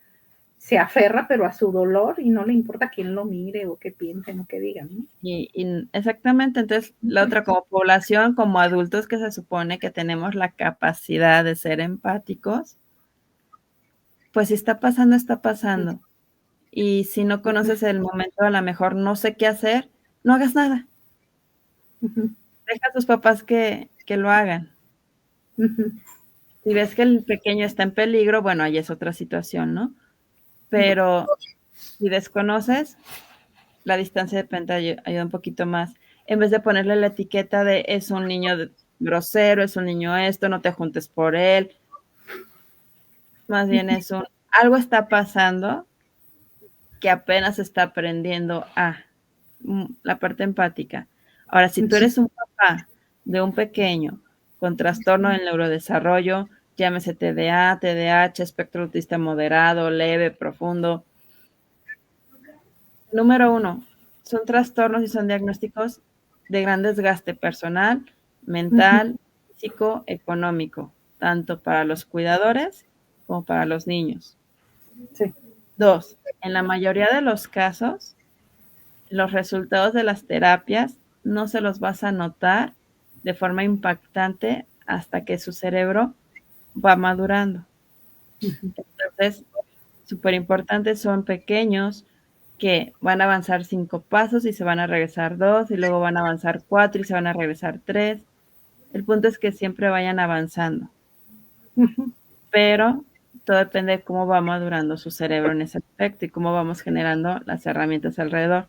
se aferra pero a su dolor y no le importa quién lo mire o qué piensen o qué digan, ¿no? Y exactamente, entonces la otra como población, como adultos que se supone que tenemos la capacidad de ser empáticos, pues si está pasando, está pasando. Y si no conoces el momento, a lo mejor no sé qué hacer, no hagas nada. Deja a tus papás que que lo hagan. Si ves que el pequeño está en peligro, bueno, ahí es otra situación, ¿no? Pero si desconoces, la distancia de penta ayuda un poquito más. En vez de ponerle la etiqueta de es un niño grosero, es un niño esto, no te juntes por él. Más bien es algo está pasando que apenas está aprendiendo a la parte empática. Ahora, si tú eres un papá de un pequeño con trastorno del neurodesarrollo, llámese TDA, TDAH, espectro autista moderado, leve, profundo. Número 1, son trastornos y son diagnósticos de gran desgaste personal, mental, físico, económico, tanto para los cuidadores como para los niños. Sí. 2, en la mayoría de los casos, los resultados de las terapias no se los vas a notar de forma impactante hasta que su cerebro va madurando. Entonces, súper importante, son pequeños que van a avanzar 5 pasos y se van a regresar 2 y luego van a avanzar 4 y se van a regresar 3. El punto es que siempre vayan avanzando. Pero todo depende de cómo va madurando su cerebro en ese aspecto y cómo vamos generando las herramientas alrededor.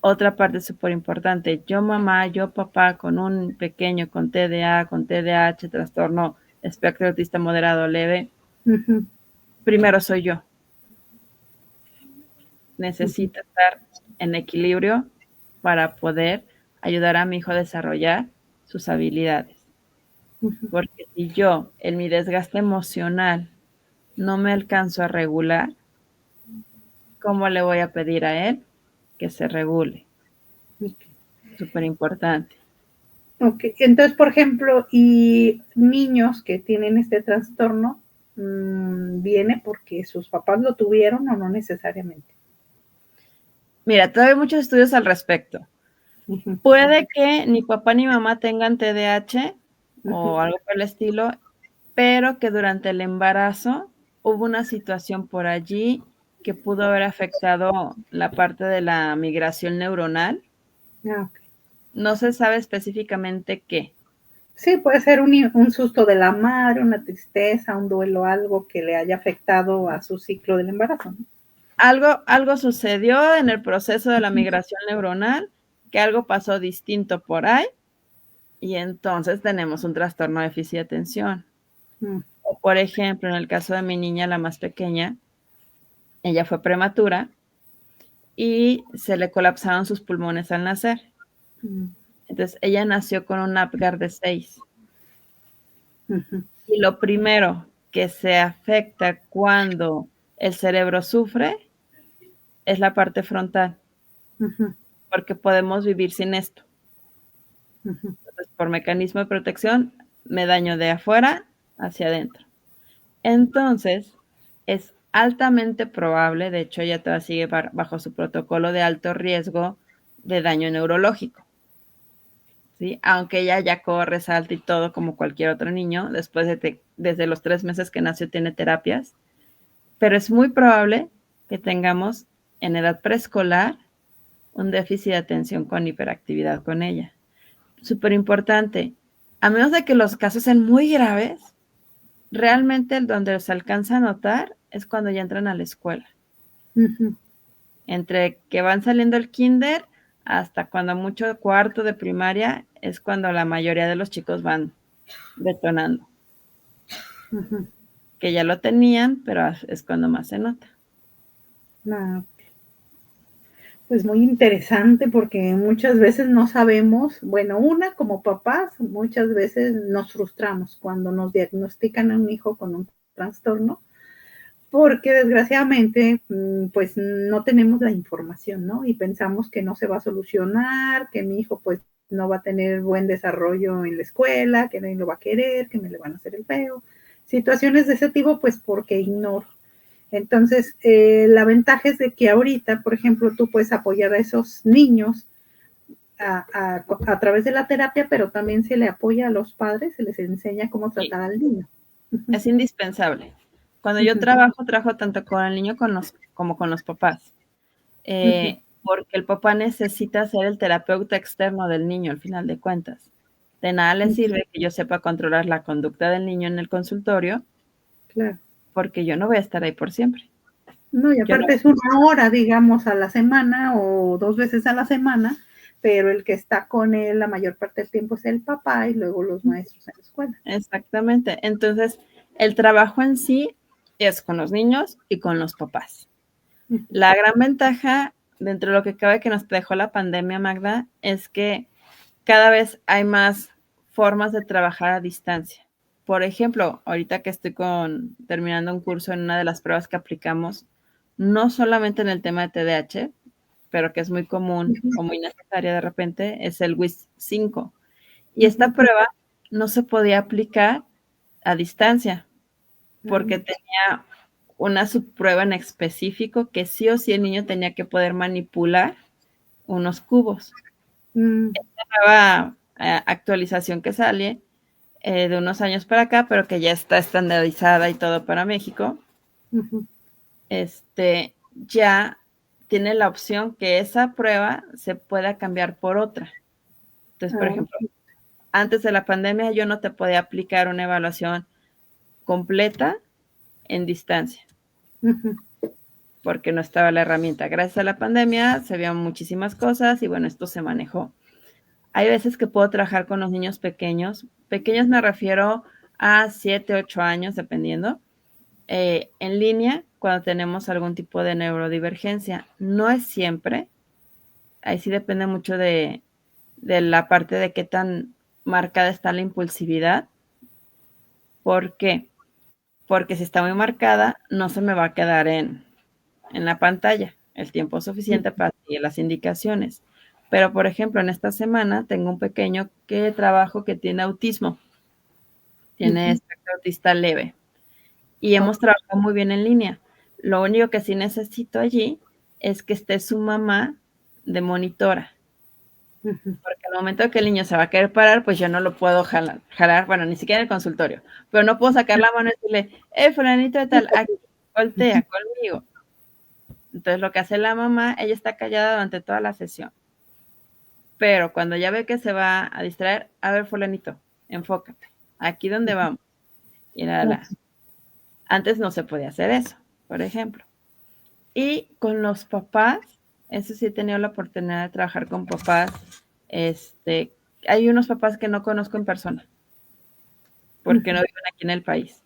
Otra parte súper importante, yo mamá, yo papá con un pequeño con TDA, con TDAH, trastorno espectro autista moderado leve, primero soy yo. Necesito estar en equilibrio para poder ayudar a mi hijo a desarrollar sus habilidades. Porque si yo, en mi desgaste emocional, no me alcanzo a regular, ¿cómo le voy a pedir a él que se regule? Súper importante. Ok, entonces, por ejemplo, y niños que tienen este trastorno, ¿viene porque sus papás lo tuvieron o no necesariamente? Mira, todavía hay muchos estudios al respecto. Puede que ni papá ni mamá tengan TDAH o algo por el estilo, pero que durante el embarazo hubo una situación por allí que pudo haber afectado la parte de la migración neuronal. Okay. No se sabe específicamente qué. Sí, puede ser un susto de la madre, una tristeza, un duelo, algo que le haya afectado a su ciclo del embarazo, ¿no? Algo sucedió en el proceso de la migración neuronal, que algo pasó distinto por ahí, y entonces tenemos un trastorno de déficit de atención. O por ejemplo, en el caso de mi niña, la más pequeña, ella fue prematura y se le colapsaron sus pulmones al nacer. Entonces, ella nació con un Apgar de 6. Y lo primero que se afecta cuando el cerebro sufre es la parte frontal, porque podemos vivir sin esto. Entonces, por mecanismo de protección, me daño de afuera hacia adentro. Entonces, es altamente probable, de hecho ella todavía sigue bajo su protocolo de alto riesgo de daño neurológico, ¿sí? Aunque ella ya corre, salta y todo como cualquier otro niño, desde los 3 meses que nació tiene terapias, pero es muy probable que tengamos en edad preescolar un déficit de atención con hiperactividad con ella. Súper importante, a menos de que los casos sean muy graves, realmente donde se alcanza a notar es cuando ya entran a la escuela. Entre que van saliendo el kinder hasta cuando mucho cuarto de primaria es cuando la mayoría de los chicos van detonando. Que ya lo tenían, pero es cuando más se nota. Pues muy interesante porque muchas veces no sabemos, bueno, como papás, muchas veces nos frustramos cuando nos diagnostican a un hijo con un trastorno, porque desgraciadamente pues no tenemos la información, ¿no? Y pensamos que no se va a solucionar, que mi hijo pues no va a tener buen desarrollo en la escuela, que nadie lo va a querer, que me le van a hacer el feo. Situaciones de ese tipo pues porque ignoro. Entonces, la ventaja es de que ahorita, por ejemplo, tú puedes apoyar a esos niños a través de la terapia, pero también se le apoya a los padres, se les enseña cómo tratar al niño. Es indispensable. Cuando yo trabajo tanto con el niño como con los papás. Porque el papá necesita ser el terapeuta externo del niño, al final de cuentas. De nada le sirve que yo sepa controlar la conducta del niño en el consultorio, Claro. porque yo no voy a estar ahí por siempre. No, y Yo no. aparte es 1 hora, digamos, a la semana o 2 veces a la semana, pero el que está con él la mayor parte del tiempo es el papá y luego los maestros en la escuela. Exactamente. Entonces, el trabajo en sí es con los niños y con los papás. La gran ventaja, dentro de lo que cabe que nos dejó la pandemia, Magda, es que cada vez hay más formas de trabajar a distancia. Por ejemplo, ahorita que estoy terminando un curso en una de las pruebas que aplicamos, no solamente en el tema de TDAH, pero que es muy común o muy necesaria de repente, es el WIS-5. Y esta prueba no se podía aplicar a distancia porque tenía una subprueba en específico que sí o sí el niño tenía que poder manipular unos cubos. Esta nueva actualización que sale de unos años para acá, pero que ya está estandarizada y todo para México, ya tiene la opción que esa prueba se pueda cambiar por otra. Entonces, por ejemplo, antes de la pandemia yo no te podía aplicar una evaluación completa en distancia, porque no estaba la herramienta. Gracias a la pandemia se vieron muchísimas cosas y bueno, esto se manejó. Hay veces que puedo trabajar con los niños pequeños. Pequeños me refiero a 7, 8 años, dependiendo, en línea cuando tenemos algún tipo de neurodivergencia. No es siempre. Ahí sí depende mucho de la parte de qué tan marcada está la impulsividad. ¿Por qué? Porque si está muy marcada, no se me va a quedar en la pantalla el tiempo suficiente para seguir las indicaciones. Pero, por ejemplo, en esta semana tengo un pequeño que trabajo que tiene autismo, tiene espectro autista leve, y hemos trabajado muy bien en línea. Lo único que sí necesito allí es que esté su mamá de monitora, porque al momento que el niño se va a querer parar, pues yo no lo puedo jalar, bueno, ni siquiera en el consultorio, pero no puedo sacar la mano y decirle, fulanito de tal, aquí, voltea conmigo. Entonces lo que hace la mamá, ella está callada durante toda la sesión, pero cuando ya ve que se va a distraer, a ver, fulanito, enfócate, aquí donde vamos. Y nada, antes no se podía hacer eso, por ejemplo. Y con los papás, eso sí he tenido la oportunidad de trabajar con papás. Hay unos papás que no conozco en persona, porque no viven aquí en el país.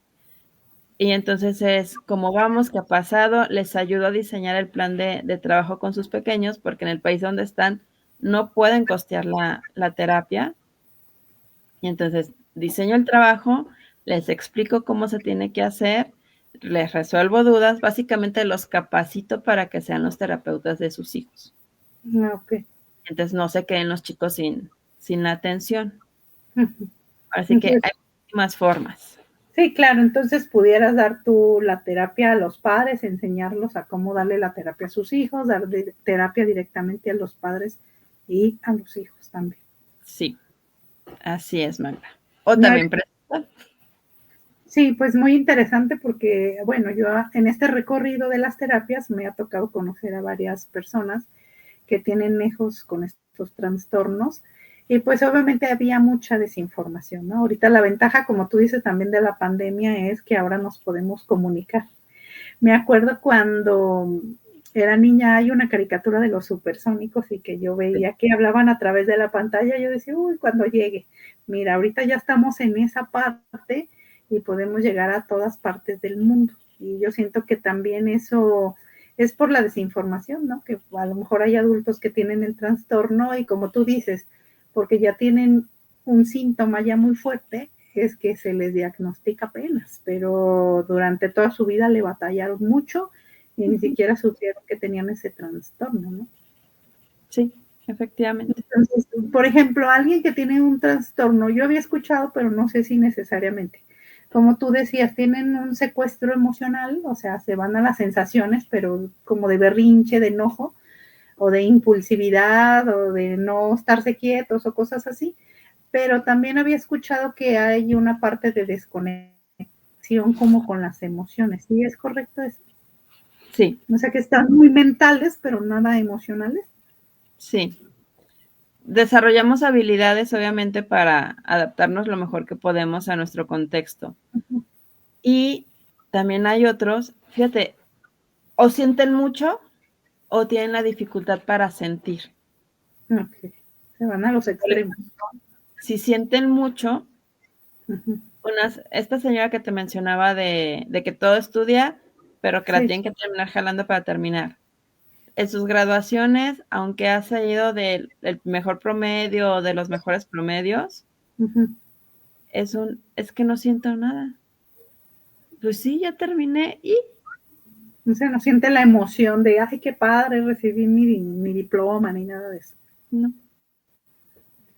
Y entonces es como vamos, qué ha pasado, les ayudo a diseñar el plan de trabajo con sus pequeños, porque en el país donde están no pueden costear la terapia. Y entonces diseño el trabajo, les explico cómo se tiene que hacer, les resuelvo dudas, básicamente los capacito para que sean los terapeutas de sus hijos. Entonces no se queden los chicos sin la atención. Así que hay muchísimas formas. Sí, claro, entonces pudieras dar tú la terapia a los padres, enseñarlos a cómo darle la terapia a sus hijos, dar terapia directamente a los padres y a los hijos también. Sí, así es, Magda. O también presencial. Sí, pues muy interesante porque, bueno, yo en este recorrido de las terapias me ha tocado conocer a varias personas que tienen hijos con estos trastornos y pues obviamente había mucha desinformación, ¿no? Ahorita la ventaja, como tú dices, también de la pandemia es que ahora nos podemos comunicar. Me acuerdo cuando era niña, hay una caricatura de los supersónicos y que yo veía que hablaban a través de la pantalla, yo decía, uy, cuando llegue. Mira, ahorita ya estamos en esa parte y podemos llegar a todas partes del mundo. Y yo siento que también eso es por la desinformación, ¿no? Que a lo mejor hay adultos que tienen el trastorno y como tú dices, porque ya tienen un síntoma ya muy fuerte, es que se les diagnostica apenas, pero durante toda su vida le batallaron mucho y ni siquiera supieron que tenían ese trastorno, ¿no? Sí, efectivamente. Entonces, por ejemplo, alguien que tiene un trastorno, yo había escuchado, pero no sé si necesariamente, como tú decías, tienen un secuestro emocional, o sea, se van a las sensaciones, pero como de berrinche, de enojo, o de impulsividad, o de no estarse quietos, o cosas así. Pero también había escuchado que hay una parte de desconexión como con las emociones. ¿Sí es correcto eso? Sí. O sea, que están muy mentales, pero nada emocionales. Sí. desarrollamos habilidades, obviamente, para adaptarnos lo mejor que podemos a nuestro contexto. Y también hay otros, fíjate, o sienten mucho o tienen la dificultad para sentir. Okay. Se van a los extremos. Si sienten mucho, esta señora que te mencionaba de que todo estudia, pero que la tienen que terminar jalando para terminar. En sus graduaciones, aunque ha salido del mejor promedio o de los mejores promedios, es que no siento nada. Pues sí, ya terminé y... O sea, no siente la emoción de, ay, qué padre, recibí mi diploma, ni nada de eso. No.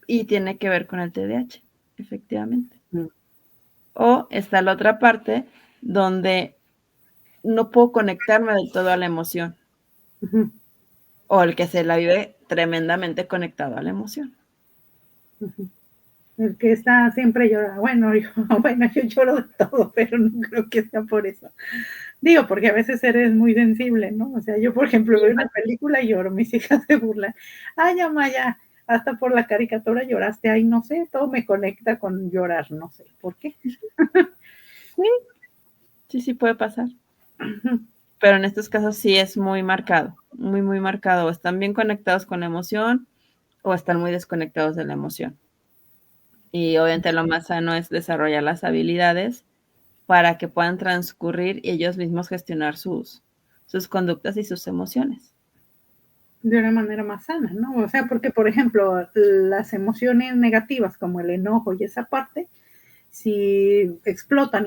Y tiene que ver con el TDAH, efectivamente. O está la otra parte donde no puedo conectarme del todo a la emoción. O el que se la vive tremendamente conectado a la emoción. El que está siempre llora. Bueno, yo lloro de todo, pero no creo que sea por eso. Digo, porque a veces eres muy sensible, ¿no? O sea, yo, por ejemplo, veo una película y lloro, mis hijas se burlan. Ay, Amaya, hasta por la caricatura lloraste. Ay, no sé, todo me conecta con llorar, no sé por qué. Sí puede pasar. Pero en estos casos sí es muy marcado, muy, muy marcado. O están bien conectados con la emoción o están muy desconectados de la emoción. Y obviamente lo más sano es desarrollar las habilidades para que puedan transcurrir y ellos mismos gestionar sus conductas y sus emociones. De una manera más sana, ¿no? O sea, porque, por ejemplo, las emociones negativas como el enojo y esa parte, si explotan,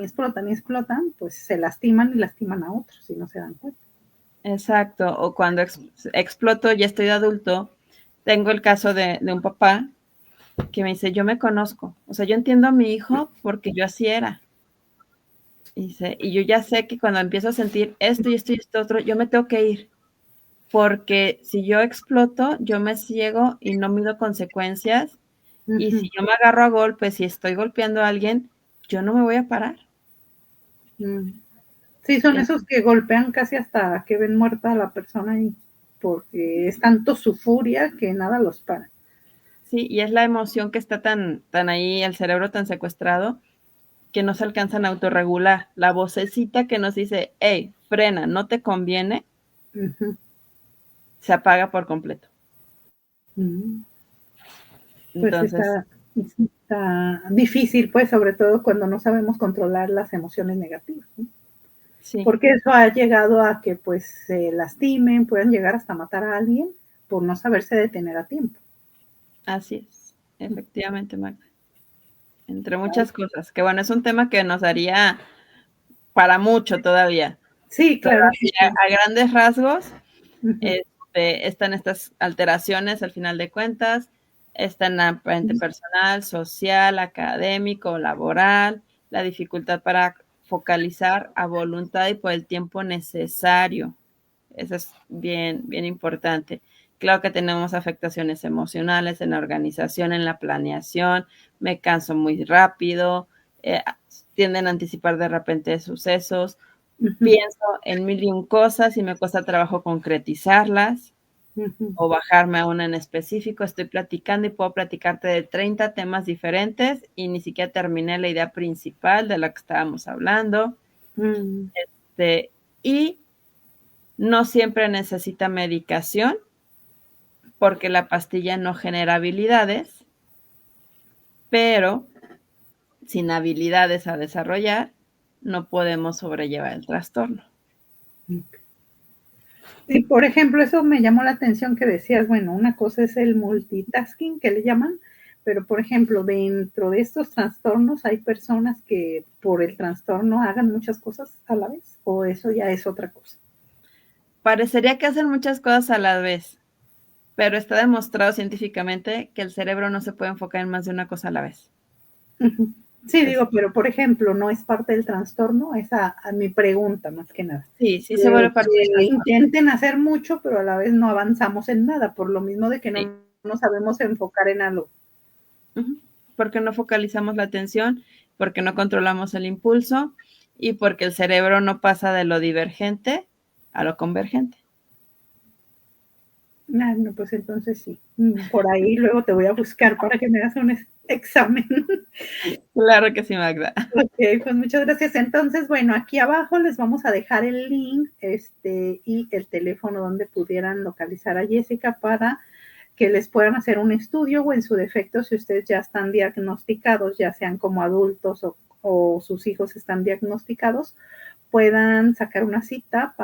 pues se lastiman y lastiman a otros si no se dan cuenta. Exacto, o cuando exploto, ya estoy de adulto, tengo el caso de un papá que me dice, yo me conozco, o sea, yo entiendo a mi hijo porque yo así era. Y yo ya sé que cuando empiezo a sentir esto y esto y esto otro, yo me tengo que ir, porque si yo exploto, yo me ciego y no mido consecuencias, y si yo me agarro a golpes y estoy golpeando a alguien, yo no me voy a parar. Sí, son esos que golpean casi hasta que ven muerta a la persona y porque es tanto su furia que nada los para. Sí, y es la emoción que está tan ahí, el cerebro tan secuestrado, que no se alcanzan a autorregular. La vocecita que nos dice, hey, frena, no te conviene, se apaga por completo. Pues está difícil, pues, sobre todo cuando no sabemos controlar las emociones negativas, ¿no? Sí. Porque eso ha llegado a que pues se lastimen, puedan llegar hasta matar a alguien por no saberse detener a tiempo. Así es, efectivamente, Magda. Entre muchas cosas, que bueno, es un tema que nos daría para mucho todavía. Sí, claro. A grandes rasgos, están estas alteraciones al final de cuentas, están en ambiente personal, social, académico, laboral, la dificultad para focalizar a voluntad y por el tiempo necesario. Eso es bien, bien importante. Claro que tenemos afectaciones emocionales en la organización, en la planeación, me canso muy rápido, tienden a anticipar de repente sucesos, pienso en mil y un cosas y me cuesta trabajo concretizarlas o bajarme a una en específico. Estoy platicando y puedo platicarte de 30 temas diferentes y ni siquiera terminé la idea principal de la que estábamos hablando. Y no siempre necesita medicación porque la pastilla no genera habilidades, pero sin habilidades a desarrollar no podemos sobrellevar el trastorno. Y por ejemplo, eso me llamó la atención que decías, bueno, una cosa es el multitasking que le llaman, pero por ejemplo, dentro de estos trastornos hay personas que por el trastorno hagan muchas cosas a la vez, o eso ya es otra cosa. Parecería que hacen muchas cosas a la vez, pero está demostrado científicamente que el cerebro no se puede enfocar en más de una cosa a la vez. Sí, digo, pero por ejemplo, no es parte del trastorno, esa a mi pregunta más que nada. Sí, se vuelve parte del trastorno. Intenten hacer mucho, pero a la vez no avanzamos en nada, por lo mismo de que no sabemos enfocar en algo. Porque no focalizamos la atención, porque no controlamos el impulso y porque el cerebro no pasa de lo divergente a lo convergente. Ah, no, pues entonces sí. Por ahí luego te voy a buscar para que me hagas un examen. Claro que sí, Magda. Ok, pues muchas gracias. Entonces, bueno, aquí abajo les vamos a dejar el link y el teléfono donde pudieran localizar a Jessica para que les puedan hacer un estudio o en su defecto, si ustedes ya están diagnosticados, ya sean como adultos o sus hijos están diagnosticados, puedan sacar una cita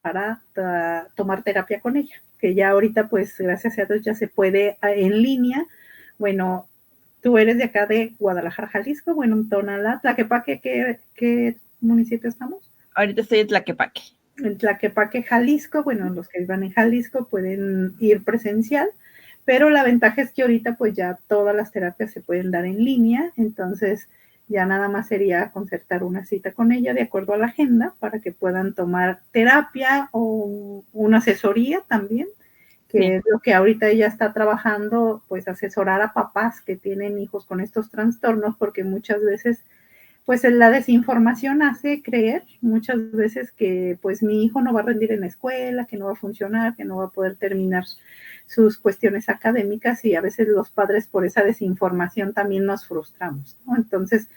para tomar terapia con ella, que ya ahorita pues gracias a Dios ya se puede en línea. Bueno, tú eres de acá de Guadalajara, Jalisco, bueno, en Tonalá, Tlaquepaque, ¿qué municipio estamos? Ahorita estoy en Tlaquepaque. En Tlaquepaque, Jalisco, bueno, los que vivan en Jalisco pueden ir presencial, pero la ventaja es que ahorita pues ya todas las terapias se pueden dar en línea, entonces ya nada más sería concertar una cita con ella de acuerdo a la agenda para que puedan tomar terapia o una asesoría también, que Sí. es lo que ahorita ella está trabajando, pues asesorar a papás que tienen hijos con estos trastornos, porque muchas veces pues la desinformación hace creer muchas veces que pues mi hijo no va a rendir en la escuela, que no va a funcionar, que no va a poder terminar sus cuestiones académicas y a veces los padres por esa desinformación también nos frustramos, ¿no? Entonces,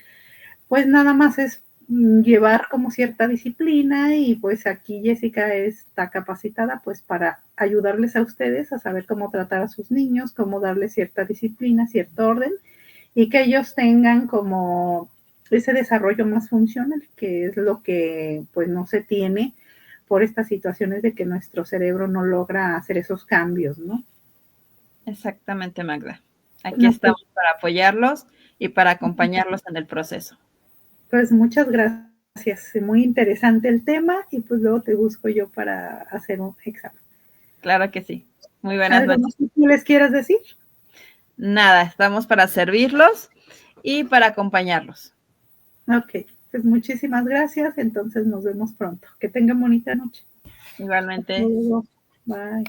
pues nada más es llevar como cierta disciplina y pues aquí Jessica está capacitada pues para ayudarles a ustedes a saber cómo tratar a sus niños, cómo darles cierta disciplina, cierto orden y que ellos tengan como ese desarrollo más funcional, que es lo que pues no se tiene por estas situaciones de que nuestro cerebro no logra hacer esos cambios, ¿no? Exactamente, Magda. Aquí No, pues, estamos para apoyarlos y para acompañarlos en el proceso. pues muchas gracias, muy interesante el tema y pues luego te busco yo para hacer un examen. Claro que sí. Muy buenas ¿Algo más noches. que tú les quieras decir? Nada, estamos para servirlos y para acompañarlos. Ok, pues muchísimas gracias, entonces nos vemos pronto. Que tengan bonita noche. Hasta Igualmente. luego. Bye.